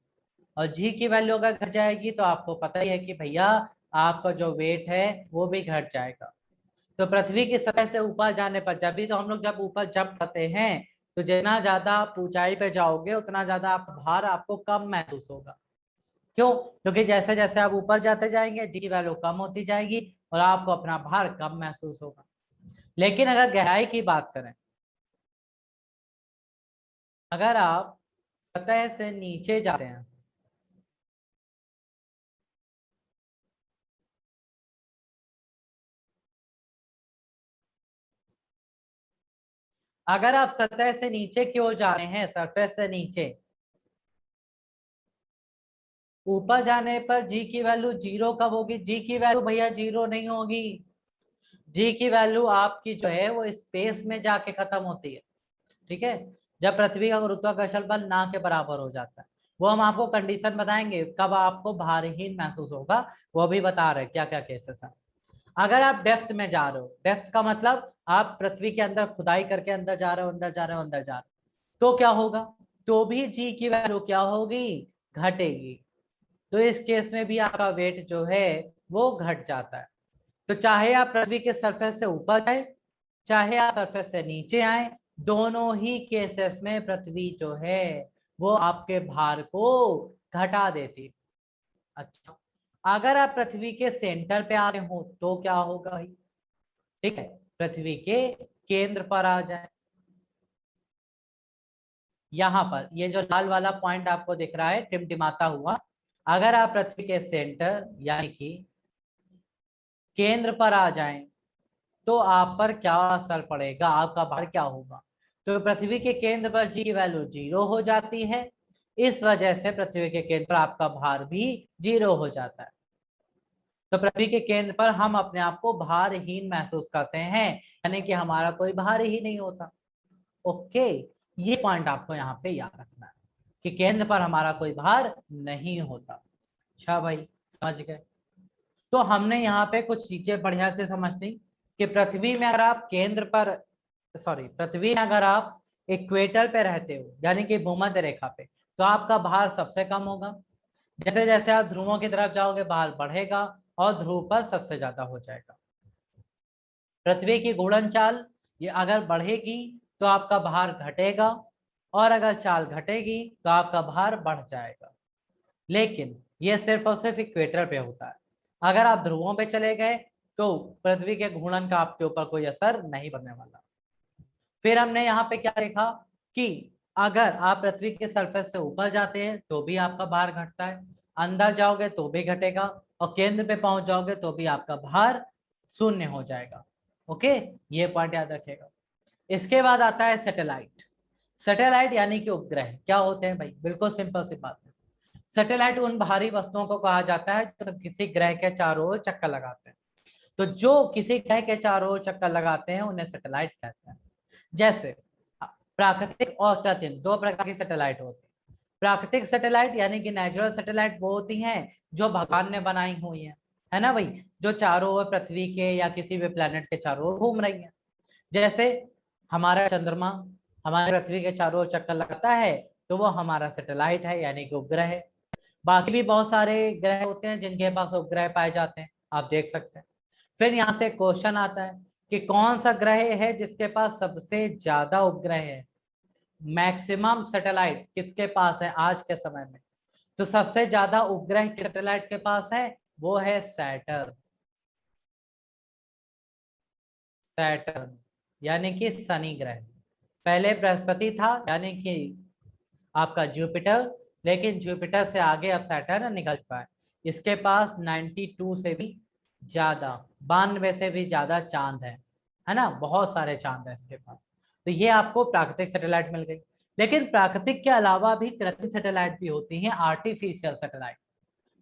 और जी की वैल्यू अगर घट जाएगी तो आपको पता ही है कि भैया आपका जो वेट है वो भी घट जाएगा। तो पृथ्वी की सतह से ऊपर जाने पर, जब भी तो हम लोग जब ऊपर जंप करते हैं तो जितना ज्यादा आप ऊंचाई पे जाओगे उतना ज्यादा आप भार आपको कम महसूस होगा। क्यों, क्योंकि जैसे जैसे आप ऊपर जाते जाएंगे जी की वैल्यू कम होती जाएगी और आपको अपना भार कम महसूस होगा। लेकिन अगर गहराई की बात करें, अगर आप सतह से नीचे जाते हैं अगर आप सतह से नीचे की ओर जा रहे हैं, सरफेस से नीचे, ऊपर जाने पर जी की वैल्यू 0 कब होगी? जी की वैल्यू भैया 0 नहीं होगी। जी की वैल्यू आपकी जो है वो स्पेस में जाके खत्म होती है, ठीक है, जब पृथ्वी का गुरुत्वाकर्षण बल ना के बराबर हो जाता है। वो हम आपको कंडीशन बताएंगे कब आपको भारहीन महसूस होगा, वो भी बता रहे क्या क्या केसेस है। अगर आप डेप्थ में जा रहे हो, डेप्थ का मतलब आप पृथ्वी के अंदर खुदाई करके अंदर जा रहे हो, अंदर जा रहे हो, अंदर जा रहे हो, तो क्या होगा? तो भी जी की वैल्यू क्या होगी? घटेगी। तो इस केस में भी आपका वेट जो है वो घट जाता है। तो चाहे आप पृथ्वी के सरफेस से ऊपर जाए, चाहे आप सरफेस से नीचे आए, दोनों ही केसेस में पृथ्वी जो है वो आपके भार को घटा देती। अच्छा, अगर आप पृथ्वी के सेंटर पे आ रहे हो तो क्या होगा भाई? ठीक है, पृथ्वी के केंद्र पर आ जाए, यहां पर ये जो लाल वाला पॉइंट आपको दिख रहा है टिमटिमाता हुआ, अगर आप पृथ्वी के सेंटर यानी कि केंद्र पर आ जाएं तो आप पर क्या असर पड़ेगा, आपका भार क्या होगा? तो पृथ्वी के केंद्र पर जी की वैल्यू 0 हो जाती है, इस वजह से पृथ्वी के केंद्र पर आपका भार भी 0 हो जाता है। तो पृथ्वी के केंद्र पर हम अपने आप को भारहीन महसूस करते हैं, यानी कि हमारा कोई भार ही नहीं होता। ओके, ये पॉइंट आपको यहाँ पे याद रखना है कि केंद्र पर हमारा कोई भार नहीं होता। अच्छा भाई, समझ गए? तो हमने यहाँ पे कुछ चीजें बढ़िया से समझनी कि पृथ्वी में अगर आप केंद्र पर, सॉरी, पृथ्वी में अगर आप इक्वेटर पे रहते हो यानी कि भूमध्य रेखा पे, तो आपका भार सबसे कम होगा। जैसे जैसे आप ध्रुवों की तरफ जाओगे भार बढ़ेगा और ध्रुव पर सबसे ज्यादा हो जाएगा। पृथ्वी की घूर्णन चाल ये अगर बढ़ेगी तो आपका भार घटेगा, और अगर चाल घटेगी तो आपका भार बढ़ जाएगा। लेकिन ये सिर्फ और सिर्फ इक्वेटर पे होता है। अगर आप ध्रुवों पे चले गए तो पृथ्वी के घूर्णन का आपके ऊपर कोई असर नहीं पड़ने वाला। फिर हमने यहाँ पे क्या देखा कि अगर आप पृथ्वी के सरफेस से ऊपर जाते हैं तो भी आपका भार घटता है, अंदर जाओगे तो भी घटेगा, और केंद्र पे पहुंच जाओगे तो भी आपका भार शून्य हो जाएगा। ओके, ये पॉइंट याद रखिएगा। इसके बाद आता है सैटेलाइट। सैटेलाइट यानी कि उपग्रह क्या होते हैं भाई? बिल्कुल सिंपल सी बात है। सैटेलाइट उन भारी वस्तुओं को कहा जाता है जो किसी ग्रह के चारों ओर चक्कर लगाते हैं। तो जो किसी ग्रह के चारों ओर चक्कर लगाते हैं उन्हें सैटेलाइट कहते हैं। जैसे प्राकृतिक और कृत्रिम दो प्रकार की सैटेलाइट होती है। प्राकृतिक सैटेलाइट यानी कि नेचुरल सैटेलाइट वो होती हैं जो भगवान ने बनाई हुई है ना भाई, जो चारों ओर पृथ्वी के या किसी भी प्लेनेट के चारों ओर घूम रही है। जैसे हमारा चंद्रमा हमारे पृथ्वी के चारों ओर चक्कर लगाता है, तो वो हमारा सैटेलाइट है यानी कि उपग्रह है। बाकी भी बहुत सारे ग्रह होते हैं जिनके पास उपग्रह पाए जाते हैं, आप देख सकते हैं। फिर यहाँ से क्वेश्चन आता है कि कौन सा ग्रह है जिसके पास सबसे ज्यादा उपग्रह है? मैक्सिमम सैटेलाइट किसके पास है आज के समय में? तो सबसे ज्यादा उपग्रह सैटेलाइट के पास है, वो है सैटर्न। सैटर्न यानी कि शनि ग्रह। पहले बृहस्पति था यानी कि आपका जुपिटर, लेकिन जुपिटर से आगे अब सैटर्न निकल चुका है। इसके पास 92 से भी ज्यादा, 92 से भी ज्यादा चांद है ना, बहुत सारे चांद है इसके पास। तो ये आपको प्राकृतिक सैटेलाइट मिल गई। लेकिन प्राकृतिक के अलावा भी कृत्रिम सैटेलाइट भी होती हैं, आर्टिफिशियल सैटेलाइट,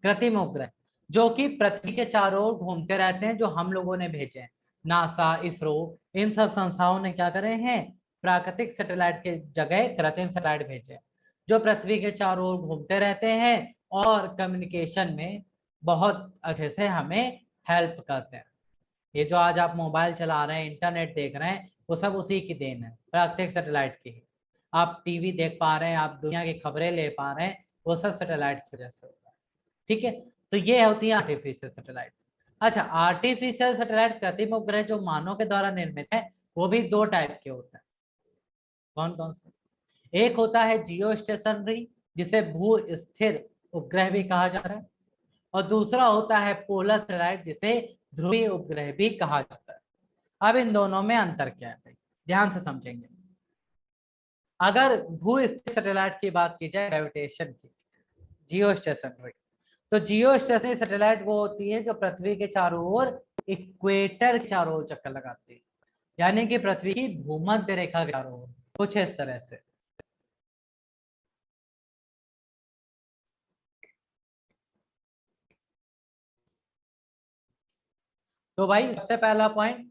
कृत्रिम उपग्रह, जो कि पृथ्वी के चारों ओर घूमते रहते हैं, जो हम लोगों ने भेजे हैं। नासा, इसरो, इन सब संस्थाओं ने क्या करे हैं? प्राकृतिक सैटेलाइट के जगह कृत्रिम सैटेलाइट भेजे हैं, जो पृथ्वी के चारों ओर घूमते रहते हैं और कम्युनिकेशन में बहुत अच्छे से हमें हेल्प करते हैं। ये जो आज आप मोबाइल चला रहे हैं, इंटरनेट देख रहे हैं, वो सब उसी की देन है, प्राकृतिक सैटेलाइट की। आप टीवी देख पा रहे हैं, आप दुनिया की खबरें ले पा रहे हैं, वो सब सैटेलाइट की वजह से होता है। ठीक है, तो ये होती है आर्टिफिशियल सैटेलाइट। अच्छा, आर्टिफिशियल सैटेलाइट कृत्रिम उपग्रह जो मानव के द्वारा निर्मित है, वो भी दो टाइप के होते हैं। कौन कौन से? एक होता है जियो स्टेशनरी, जिसे भू स्थिर उपग्रह भी कहा जाता है, और दूसरा होता है पोलर सैटेलाइट, जिसे ध्रुवीय उपग्रह भी कहा जाता है। अब इन दोनों में अंतर क्या है भाई, ध्यान से समझेंगे। अगर भू स्थिर सैटेलाइट की बात की जाए, ग्रेविटेशन की, जियो स्टेशनरी, तो जियो स्टेशनरी सैटेलाइट वो होती है जो पृथ्वी के चारों ओर इक्वेटर के चारों ओर चक्कर लगाती है। यानी कि पृथ्वी की भूमध्य रेखा के चारों ओर, कुछ इस तरह से। तो भाई सबसे पहला पॉइंट,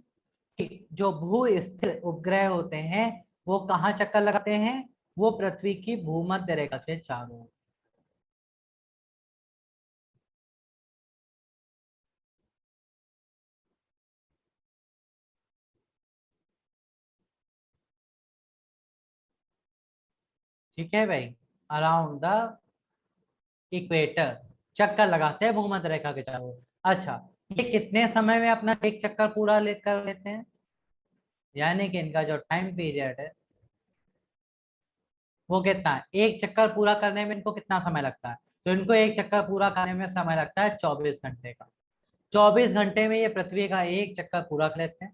जो भू स्थिर उपग्रह होते हैं वो कहाँ चक्कर लगाते हैं, वो पृथ्वी की भूमध्य रेखा के चारों ओर। ठीक है भाई, अराउंड द इक्वेटर चक्कर लगाते हैं भूमध्य रेखा के चारों ओर। अच्छा, ये कितने समय में अपना एक चक्कर पूरा लेकर लेते हैं, यानी कि इनका जो टाइम पीरियड है वो कितना है, एक चक्कर पूरा करने में इनको कितना समय लगता है, तो इनको एक चक्कर पूरा करने में समय लगता है 24 घंटे का। 24 घंटे में ये पृथ्वी का एक चक्कर पूरा कर लेते हैं।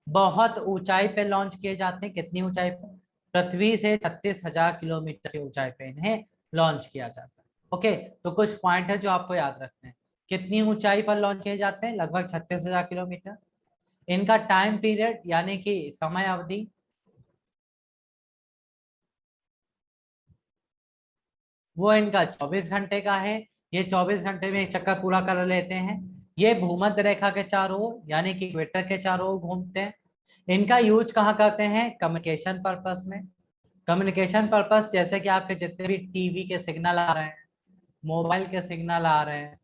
बहुत ऊंचाई पे लॉन्च किए जाते हैं, कितनी ऊंचाई पे, पृथ्वी से 36,000 किलोमीटर की ऊंचाई पे इन्हें लॉन्च किया जाता है। ओके, तो कुछ पॉइंट है जो आपको याद रखने हैं। कितनी ऊंचाई पर लॉन्च किए जाते हैं, लगभग 36,000 किलोमीटर। इनका टाइम पीरियड यानी कि समय अवधि, वो इनका 24 घंटे का है। ये 24 घंटे में एक चक्कर पूरा कर लेते हैं। ये भूमध्य रेखा के चारों ओर यानी कि इक्वेटर के चारों ओर घूमते हैं। इनका यूज कहाँ करते हैं, कम्युनिकेशन पर्पस में। कम्युनिकेशन पर्पस जैसे कि आपके जितने भी टीवी के सिग्नल आ रहे हैं, मोबाइल के सिग्नल आ रहे हैं,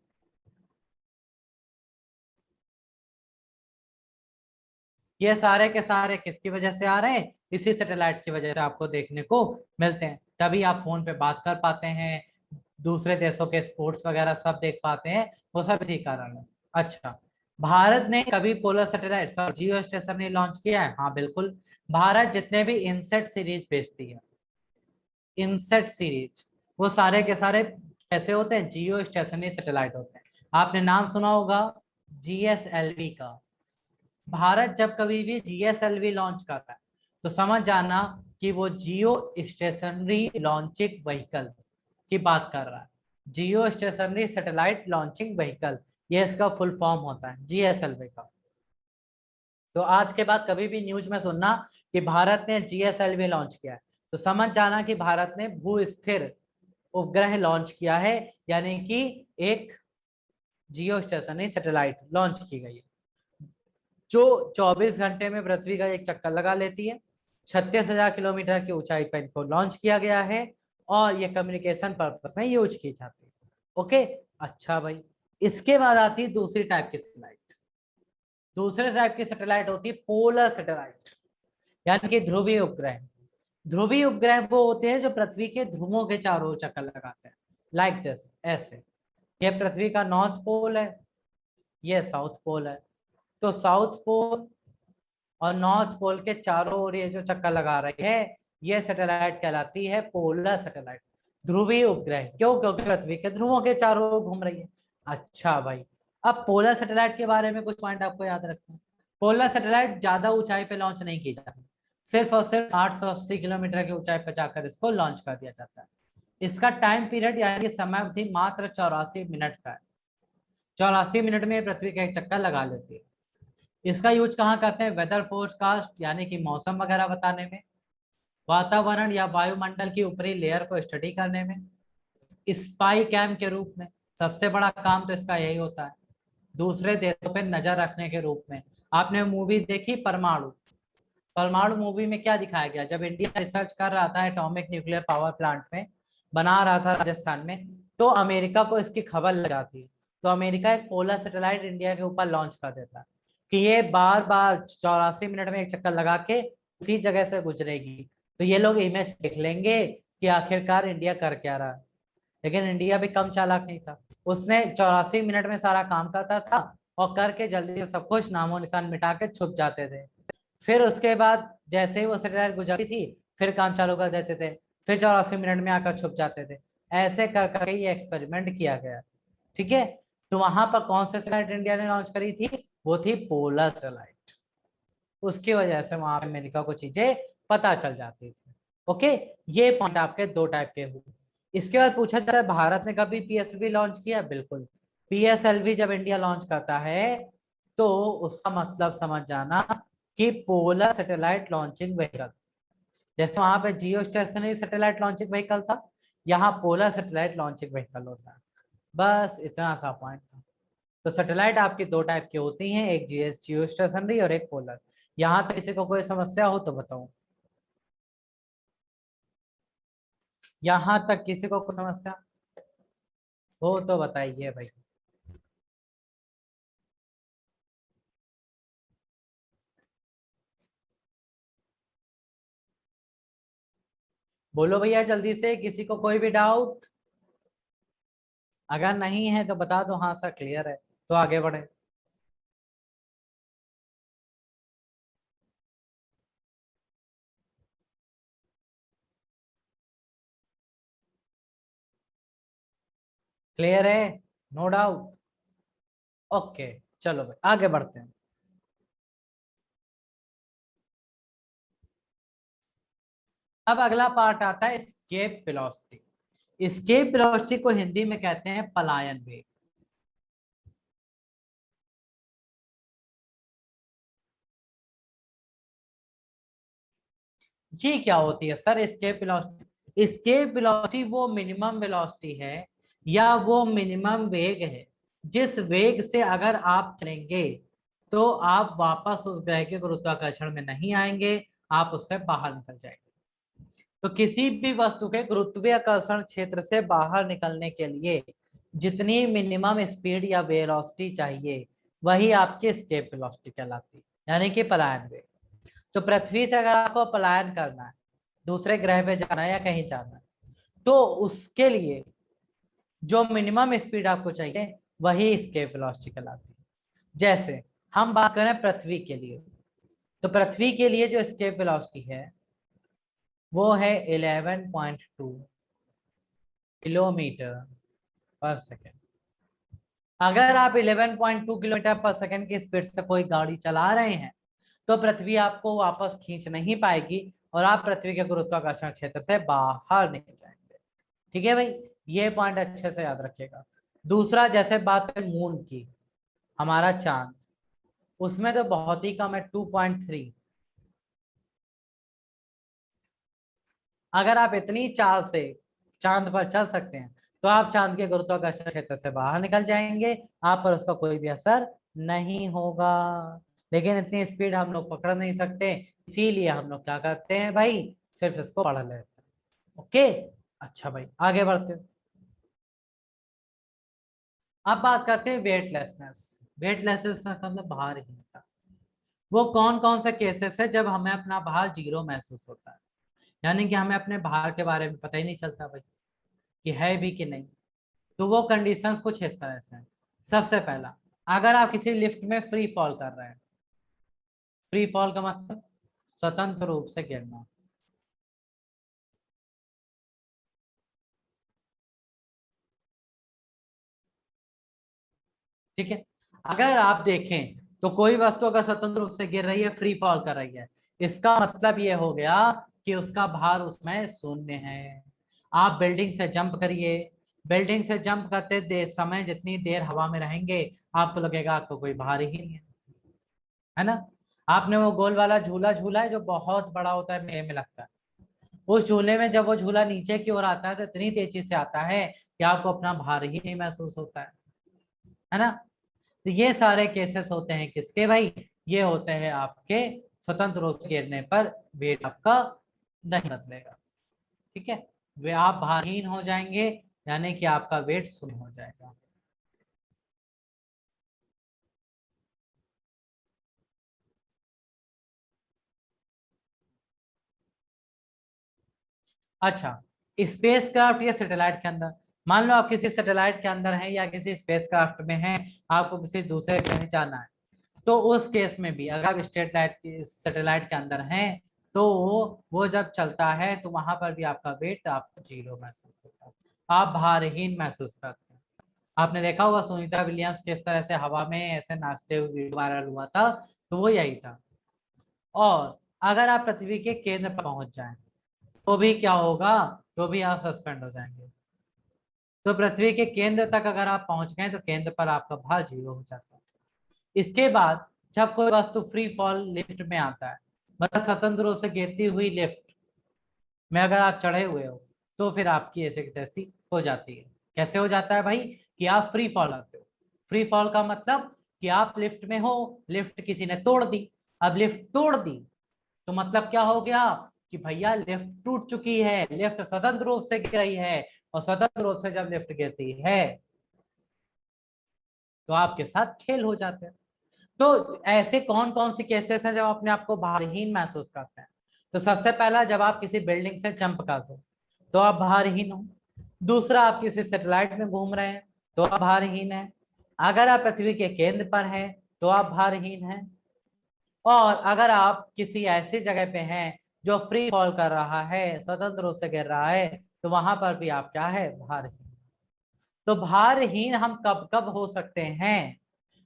ये सारे के सारे किसकी वजह से आ रहे हैं, इसी सैटेलाइट की वजह से आपको देखने को मिलते हैं। तभी आप फोन पे बात कर पाते हैं, दूसरे देशों के स्पोर्ट्स वगैरह सब देख पाते हैं, वो सब इसी कारण है। अच्छा, भारत ने कभी पोलर सैटेलाइट सब जियो स्टेशन ने लॉन्च किया है, हाँ बिल्कुल। भारत जितने भी इनसेट सीरीज भेजती है, इनसेट सीरीज, वो सारे के सारे कैसे होते हैं, जियो स्टेशनरी सैटेलाइट होते हैं। आपने नाम सुना होगा जीएसएलवी का। भारत जब कभी भी जीएसएलवी लॉन्च करता है तो समझ जाना कि वो जियो स्टेशनरी लॉन्चिंग व्हीकल की बात कर रहा है। जियो स्टेशनरी सैटेलाइट लॉन्चिंग व्हीकल, ये इसका फुल फॉर्म होता है जीएसएलवी का। तो आज के बाद कभी भी न्यूज में सुनना कि भारत ने जीएसएलवी लॉन्च किया है, तो समझ जाना कि भारत ने भू स्थिर उपग्रह लॉन्च किया है, यानी कि एक जियो स्टेशनरी सैटेलाइट लॉन्च की गई है, जो 24 घंटे में पृथ्वी का एक चक्कर लगा लेती है। 36,000 किलोमीटर की ऊंचाई पर इनको लॉन्च किया गया है और ये कम्युनिकेशन पर्पस में यूज की जाती है। ओके, अच्छा भाई, इसके बाद आती है दूसरी टाइप की सैटेलाइट। दूसरे टाइप की सैटेलाइट होती है पोलर सैटेलाइट, यानी कि ध्रुवीय उपग्रह। ध्रुवीय उपग्रह वो होते हैं जो पृथ्वी के ध्रुवों के चारों ओर चक्कर लगाते हैं, लाइक दिस, ऐसे। ये पृथ्वी का नॉर्थ पोल है, ये साउथ पोल है। तो साउथ पोल और नॉर्थ पोल के चारों ओर ये जो चक्कर लगा रही है, ये सैटेलाइट कहलाती है पोलर सैटेलाइट, ध्रुवीय उपग्रह। क्यों, क्योंकि पृथ्वी के ध्रुवों के चारों ओर घूम रही है। अच्छा भाई, अब पोलर सैटेलाइट के बारे में कुछ पॉइंट आपको याद रखना है। पोलर सैटेलाइट ज्यादा ऊंचाई पे लॉन्च नहीं की जाती, सिर्फ और सिर्फ 880 किलोमीटर की ऊंचाई पर जाकर इसको लॉन्च कर दिया जाता है। इसका टाइम पीरियड यानी समय अवधि मात्र 84 मिनट का है। 84 मिनट में पृथ्वी का एक चक्कर लगा लेती है। इसका यूज कहाँ करते हैं, वेदर फोरकास्ट यानी कि मौसम वगैरह बताने में, वातावरण या वायुमंडल की ऊपरी लेयर को स्टडी करने में, स्पाई कैम के रूप में, सबसे बड़ा काम तो इसका यही होता है, दूसरे देशों पे नजर रखने के रूप में। आपने मूवी देखी परमाणु, परमाणु मूवी में क्या दिखाया गया, जब इंडिया रिसर्च कर रहा था एटॉमिक न्यूक्लियर पावर प्लांट में, बना रहा था राजस्थान में, तो अमेरिका को इसकी खबर लग जाती है, तो अमेरिका एक पोलर सैटेलाइट इंडिया के ऊपर लॉन्च कर देता है कि ये बार बार 84 मिनट में एक चक्कर लगा के उसी जगह से गुजरेगी, तो ये लोग इमेज देख लेंगे कि आखिरकार इंडिया कर क्या रहा है। लेकिन इंडिया भी कम चालाक नहीं था, उसने 84 मिनट में सारा काम करता था और करके जल्दी से सब कुछ नामो निशान मिटा के छुप जाते थे। फिर उसके बाद जैसे ही वो सैटेलाइट गुजरती थी, फिर काम चालू कर देते थे, फिर 84 मिनट में आकर छुप जाते थे। ऐसे कर करके ये एक्सपेरिमेंट किया गया। ठीक है, तो वहां पर कौन से सैटेलाइट इंडिया ने लॉन्च करी थी, वो थी पोलर सैटेलाइट। उसकी वजह से वहां पे अमेरिका को चीजें पता चल जाती थी। ओके, ये पॉइंट आपके दो टाइप के हुए। इसके बाद पूछा जाता है भारत ने कभी पीएसएलवी लॉन्च किया, बिल्कुल। पीएसएलवी जब इंडिया लॉन्च करता है तो उसका मतलब समझ जाना कि पोलर सैटेलाइट लॉन्चिंग व्हीकल, जैसे वहां पे जियो स्टेशनरी सैटेलाइट लॉन्चिंग व्हीकल था, यहाँ पोलर सैटेलाइट लॉन्चिंग व्हीकल होता है। बस इतना सा पॉइंट था। तो सैटेलाइट आपकी दो टाइप की होती हैं, एक जियो स्टेशनरी और एक पोलर। यहाँ तक किसी को कोई समस्या हो तो बताओ, यहाँ तक किसी को कोई समस्या हो तो बताइए भाई। बोलो भैया जल्दी से, किसी को कोई भी डाउट? अगर नहीं है तो बता दो हाँ सर क्लियर है, तो आगे बढ़े। क्लियर है? No doubt? ओके, चलो भाई आगे बढ़ते हैं। अब अगला पार्ट आता है स्केप वेलोसिटी। स्केप वेलोसिटी को हिंदी में कहते हैं पलायन वेग। ये क्या होती है sir escape velocity? Escape velocity वो मिनिमम वेलोसिटी है या वो मिनिमम वेग है जिस वेग से अगर आप चलेंगे तो आप वापस उस ग्रह के गुरुत्वाकर्षण में नहीं आएंगे, आप उससे बाहर निकल जाएंगे। तो किसी भी वस्तु के गुरुत्वाकर्षण क्षेत्र से बाहर निकलने के लिए जितनी मिनिमम स्पीड या वेलोसिटी चाहिए वही आपकी स्केप वेलोसिटी कहलाती है, यानी कि पलायन वेग। तो पृथ्वी से अगर आपको पलायन करना है, दूसरे ग्रह पे जाना है या कहीं जाना है, तो उसके लिए जो मिनिमम स्पीड आपको चाहिए वही स्केप वेलोसिटी कहलाती है। जैसे हम बात करें पृथ्वी के लिए, तो पृथ्वी के लिए जो स्केप वेलोसिटी है वो है 11.2 किलोमीटर पर सेकेंड। अगर आप 11.2 किलोमीटर पर सेकेंड की स्पीड से कोई गाड़ी चला रहे हैं तो पृथ्वी आपको वापस खींच नहीं पाएगी और आप पृथ्वी के गुरुत्वाकर्षण क्षेत्र से बाहर निकल जाएंगे। ठीक है भाई, ये पॉइंट अच्छे से याद रखिएगा। दूसरा, जैसे बात है मून की, हमारा चांद, उसमें तो बहुत ही कम है 2.3। अगर आप इतनी चाल से चांद पर चल सकते हैं तो आप चांद के गुरुत्वाकर्षण क्षेत्र से बाहर निकल जाएंगे, आप पर उसका कोई भी असर नहीं होगा। लेकिन इतनी स्पीड हम लोग पकड़ नहीं सकते, इसीलिए हम लोग क्या करते हैं भाई, सिर्फ इसको पढ़ लेते हैं। ओके, अच्छा भाई आगे बढ़ते हैं। अब बात करते हैं वेटलेसनेस। वेटलेसनेस का मतलब भारहीनता। वो कौन कौन से केसेस है जब हमें अपना भार जीरो महसूस होता है, यानी कि हमें अपने भार के बारे में पता ही नहीं चलता भाई कि है भी कि नहीं। तो वो कंडीशंस कुछ इस तरह से हैं। सबसे पहला, अगर आप किसी लिफ्ट में फ्री फॉल कर रहे हैं, फ्री फॉल का मतलब स्वतंत्र रूप से गिरना। ठीक है, अगर आप देखें तो कोई वस्तु अगर स्वतंत्र रूप से गिर रही है, फ्री फॉल कर रही है, इसका मतलब ये हो गया कि उसका भार उसमें शून्य है। आप बिल्डिंग से जंप करिए, बिल्डिंग से जंप करते देर समय जितनी देर हवा में रहेंगे आपको लगेगा आपको कोई भार ही नहीं है ना। आपने वो गोल वाला झूला झूला है जो बहुत बड़ा होता है, मेले में लगता है, उस झूले में जब वो झूला नीचे की ओर आता है तो इतनी तेजी से आता है कि आपको अपना भार ही नहीं महसूस होता है ना। तो ये सारे केसेस होते हैं किसके भाई, ये होते हैं आपके स्वतंत्र रूप से गिरने पर वेट आपका नहीं बदलेगा। ठीक है, वे आप भारहीन हो जाएंगे, यानी कि आपका वेट शून्य हो जाएगा। अच्छा, स्पेस क्राफ्ट या सैटेलाइट के अंदर, मान लो आप किसी सैटेलाइट के अंदर हैं या किसी स्पेस क्राफ्ट में हैं, आपको किसी दूसरे ग्रह जाना है, तो उस केस में भी अगर आप स्टेट सैटेलाइट के अंदर हैं तो वो जब चलता है तो वहां पर भी आपका वेट आपको जीरो महसूस होता है, आप भारहीन महसूस करते हैं। आपने देखा होगा सुनीता विलियम्स किस तरह से हवा में ऐसे नाचते हुए वीडियो वायरल हुआ था, तो वो यही था। और अगर आप पृथ्वी के केंद्र पर पहुंच जाएं तो भी क्या होगा, तो भी आप सस्पेंड हो जाएंगे। तो पृथ्वी के केंद्र तक अगर आप पहुंच गए तो केंद्र पर आपका भार जीरो हो जाता है। इसके बाद जब कोई वस्तु फ्री फॉल लिफ्ट में आता है, मतलब स्वतंत्र रूप से गिरती हुई लिफ्ट में अगर आप चढ़े हुए हो, तो फिर आपकी ऐसे की तैसी हो जाती है। कैसे हो जाता है भाई? कि आप फ्री फॉल आते हो। फ्री फॉल का मतलब कि आप लिफ्ट में हो, लिफ्ट किसी ने तोड़ दी। अब लिफ्ट तोड़ दी तो मतलब क्या हो गया कि भैया लिफ्ट टूट चुकी है, लिफ्ट स्वतंत्र रूप से गिर रही है, और स्वतंत्र रूप से जब लिफ्ट गिरती है तो आपके साथ खेल हो जाते हैं। तो ऐसे कौन कौन सी केसेस हैं जब अपने आप को भारहीन महसूस करते हैं? तो सबसे पहला, जब आप किसी बिल्डिंग से जंप कर दो तो आप भारहीन हो। दूसरा, आप किसी सैटेलाइट में घूम रहे हैं तो आप भारहीन हैं। अगर आप पृथ्वी के केंद्र पर हैं तो आप भारहीन हैं। और अगर आप किसी ऐसी जगह पे हैं जो फ्री फॉल कर रहा है, स्वतंत्र रूप से गिर रहा है, तो वहां पर भी आप क्या है? भारहीन। तो भारहीन हम कब कब हो सकते हैं?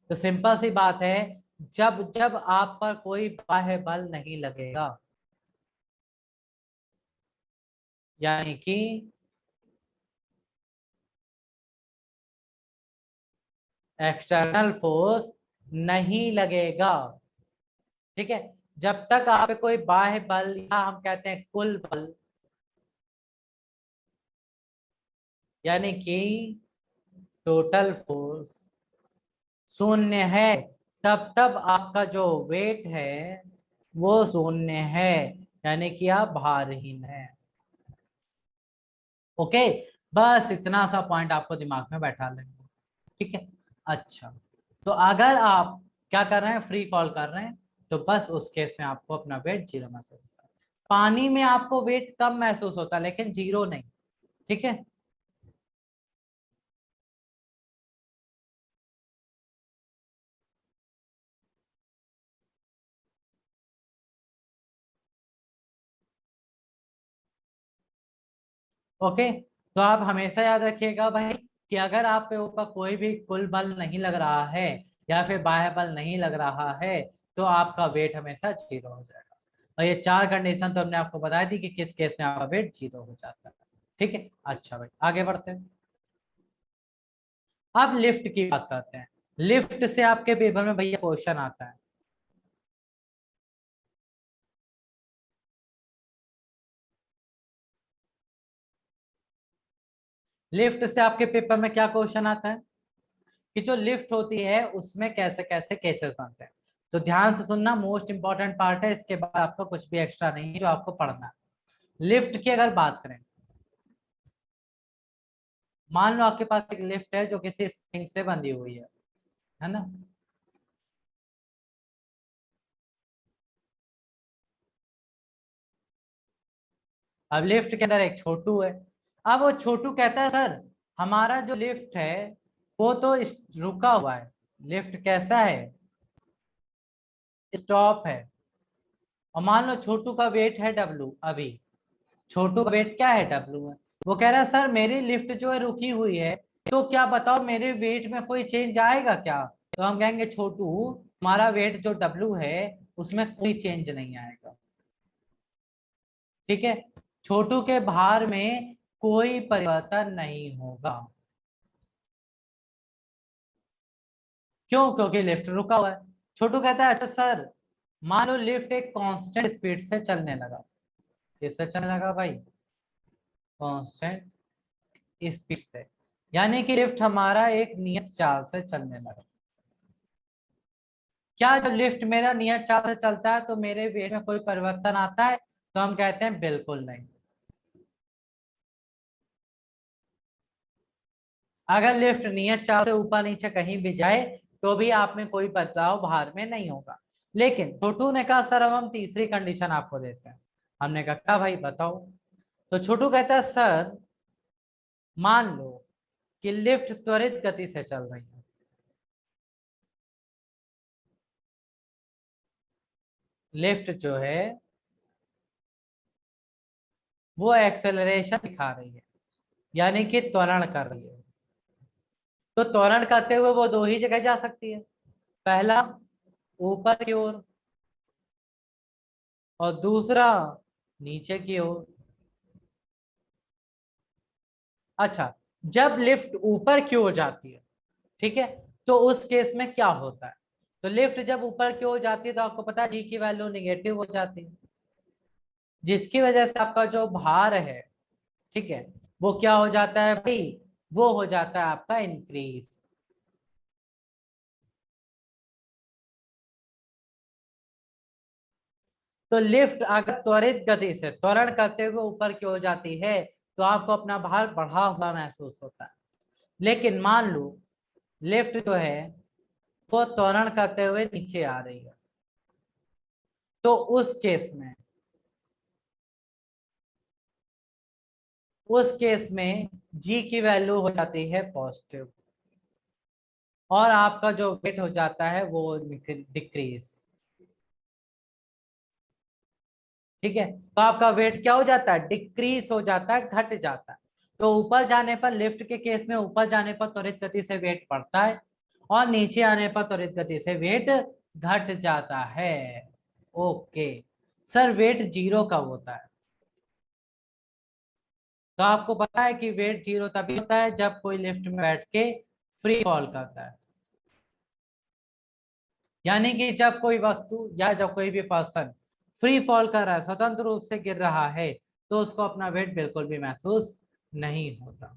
तो सिंपल सी बात है, जब जब आप पर कोई बाह्य बल नहीं लगेगा, यानी कि एक्सटर्नल फोर्स नहीं लगेगा। ठीक है, जब तक आप पे कोई बाह्य बल या हम कहते हैं कुल बल, यानी कि टोटल फोर्स शून्य है, तब तब आपका जो वेट है वो शून्य है, यानी कि आप भारहीन है। ओके, बस इतना सा पॉइंट आपको दिमाग में बैठा लेंगे। ठीक है। अच्छा, तो अगर आप क्या कर रहे हैं? फ्री फॉल कर रहे हैं, तो बस उस केस में आपको अपना वेट जीरो महसूस होता है। पानी में आपको वेट कम महसूस होता है लेकिन जीरो नहीं। ठीक है। ओके, तो आप हमेशा याद रखिएगा भाई कि अगर आप पे ऊपर कोई भी कुल बल नहीं लग रहा है या फिर बाह्य बल नहीं लग रहा है, तो आपका वेट हमेशा जीरो हो जाएगा। और ये चार कंडीशन तो हमने आपको बता दी कि किस केस में आपका वेट जीरो हो जाता है। ठीक है। अच्छा भाई, आगे बढ़ते हैं। अब लिफ्ट की बात करते हैं। लिफ्ट से आपके पेपर में भैया क्वेश्चन आता है। लिफ्ट से आपके पेपर में क्या क्वेश्चन आता है कि जो लिफ्ट होती है उसमें कैसे कैसे केसेस बनते हैं। तो ध्यान से सुनना, मोस्ट इंपॉर्टेंट पार्ट है, इसके बाद आपका कुछ भी एक्स्ट्रा नहीं है जो आपको पढ़ना है। लिफ्ट की अगर बात करें, मान लो आपके पास एक लिफ्ट है जो किसी स्प्रिंग से बंधी हुई है ना? अब लिफ्ट के अंदर एक छोटू है। अब वो छोटू कहता है सर, हमारा जो लिफ्ट है वो तो रुका हुआ है। लिफ्ट कैसा है? स्टॉप है। और मान लो छोटू का वेट है डब्लू, अभी छोटू का वेट क्या है? डब्लू है। वो कह रहा है सर मेरी लिफ्ट जो है रुकी हुई है, तो क्या बताओ मेरे वेट में कोई चेंज आएगा क्या? तो हम कहेंगे छोटू, हमारा वेट जो डब्लू है उसमें कोई चेंज नहीं आएगा। ठीक है, छोटू के भार में कोई परिवर्तन नहीं होगा। क्यों? क्योंकि लिफ्ट रुका हुआ है। छोटू कहता है अच्छा सर, मान लो लिफ्ट एक कांस्टेंट स्पीड से चलने लगा। किससे चलने लगा भाई? कांस्टेंट स्पीड से, यानी कि लिफ्ट हमारा एक नियत चाल से चलने लगा। क्या जब लिफ्ट मेरा नियत चाल से चलता है तो मेरे वेट में कोई परिवर्तन आता है? तो हम कहते हैं बिल्कुल नहीं। अगर लिफ्ट नियत चाल से ऊपर नीचे कहीं भी जाए तो भी आप में कोई बदलाव भार में नहीं होगा। लेकिन छोटू ने कहा सर अब हम तीसरी कंडीशन आपको देते हैं। हमने कहा क्या भाई बताओ? तो छोटू कहता है सर, मान लो कि लिफ्ट त्वरित गति से चल रही है। लिफ्ट जो है वो एक्सेलरेशन दिखा रही है, यानी कि त्वरण कर रही है। तो त्वरण करते हुए वो दो ही जगह जा सकती है। पहला, ऊपर की ओर, और दूसरा नीचे की ओर। अच्छा, जब लिफ्ट ऊपर की ओर जाती है, ठीक है, तो उस केस में क्या होता है? तो लिफ्ट जब ऊपर की ओर जाती है तो आपको पता है जी की वैल्यू निगेटिव हो जाती है, जिसकी वजह से आपका जो भार है, ठीक है, वो क्या हो जाता है भाई, वो हो जाता है आपका इंक्रीज। तो लिफ्ट अगर त्वरित गति से त्वरण करते हुए ऊपर की ओर जाती है तो आपको अपना भार बढ़ा हुआ महसूस होता है। लेकिन मान लो लिफ्ट जो है वो त्वरण करते हुए नीचे आ रही है, तो उस केस में जी की वैल्यू हो जाती है पॉजिटिव, और आपका जो वेट हो जाता है वो डिक्रीज। ठीक है, तो आपका वेट क्या हो जाता है, डिक्रीज हो जाता है, घट जाता है। तो ऊपर जाने पर, लिफ्ट के केस में ऊपर जाने पर त्वरित गति से वेट बढ़ता है, और नीचे आने पर त्वरित गति से वेट घट जाता है। ओके सर, वेट जीरो कब होता है? तो आपको पता है कि वेट जीरो तभी होता है जब कोई लिफ्ट में बैठ के फ्री फॉल करता है, यानी कि जब कोई वस्तु या जब कोई भी पर्सन फ्री फॉल कर रहा है, स्वतंत्र रूप से गिर रहा है, तो उसको अपना वेट बिल्कुल भी महसूस नहीं होता।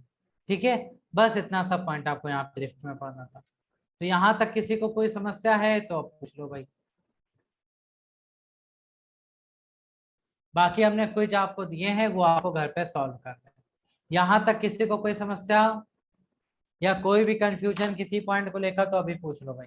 ठीक है, बस इतना सब पॉइंट आपको यहाँ पे लिफ्ट में पढ़ना था। तो यहाँ तक किसी को कोई समस्या है तो आप पूछ लो भाई, बाकी हमने क्विज आपको दिए हैं वो आपको घर पे सॉल्व करना है। यहाँ तक किसी को कोई समस्या या कोई भी कंफ्यूजन किसी पॉइंट को लेकर तो अभी पूछ लो भाई।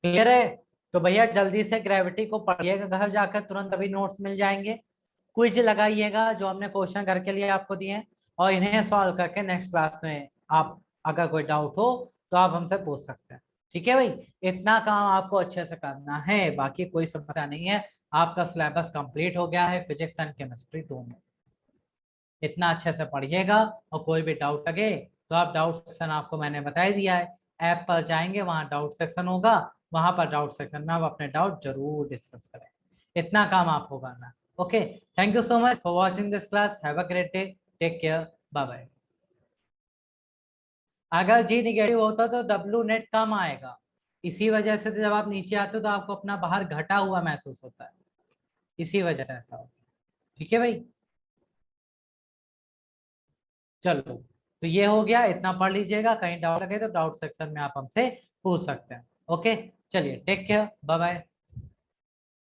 क्लियर है? तो भैया जल्दी से ग्रेविटी को पढ़िएगा घर जाकर, तुरंत अभी नोट्स मिल जाएंगे। क्विज लगाइएगा जो हमने क्वेश्चन करके लिए आपको दिए हैं, और इन्हें सॉल्व करके नेक्स्ट क्लास में आप अगर कोई डाउट हो तो आप हमसे पूछ सकते हैं। ठीक है भाई, इतना काम आपको अच्छे से करना है, बाकी कोई समस्या नहीं है। आपका सिलेबस कंप्लीट हो गया है फिजिक्स एंड केमिस्ट्री दोनों। इतना अच्छे से पढ़िएगा, और कोई भी डाउट लगे तो आप डाउट सेक्शन, आपको मैंने बता ही दिया है, ऐप पर जाएंगे वहां डाउट सेक्शन होगा, वहां पर डाउट सेक्शन में आप अपने डाउट जरूर डिस्कस करें। इतना काम आपको करना। Okay, thank you so much for watching this class, have a great day, take care, bye bye. अगर जी निगेटिव होता तो डब्ल्यू नेट कम आएगा, इसी वजह से तो जब आप नीचे आते हो तो आपको अपना बाहर घटा हुआ महसूस होता है, इसी वजह से ऐसा होता है। ठीक है भाई, चलो, तो ये हो गया, इतना पढ़ लीजिएगा, कहीं डाउट लगे तो डाउट सेक्शन में आप हमसे पूछ सकते हैं। ओके, चलिए, टेक केयर, बाय बाय।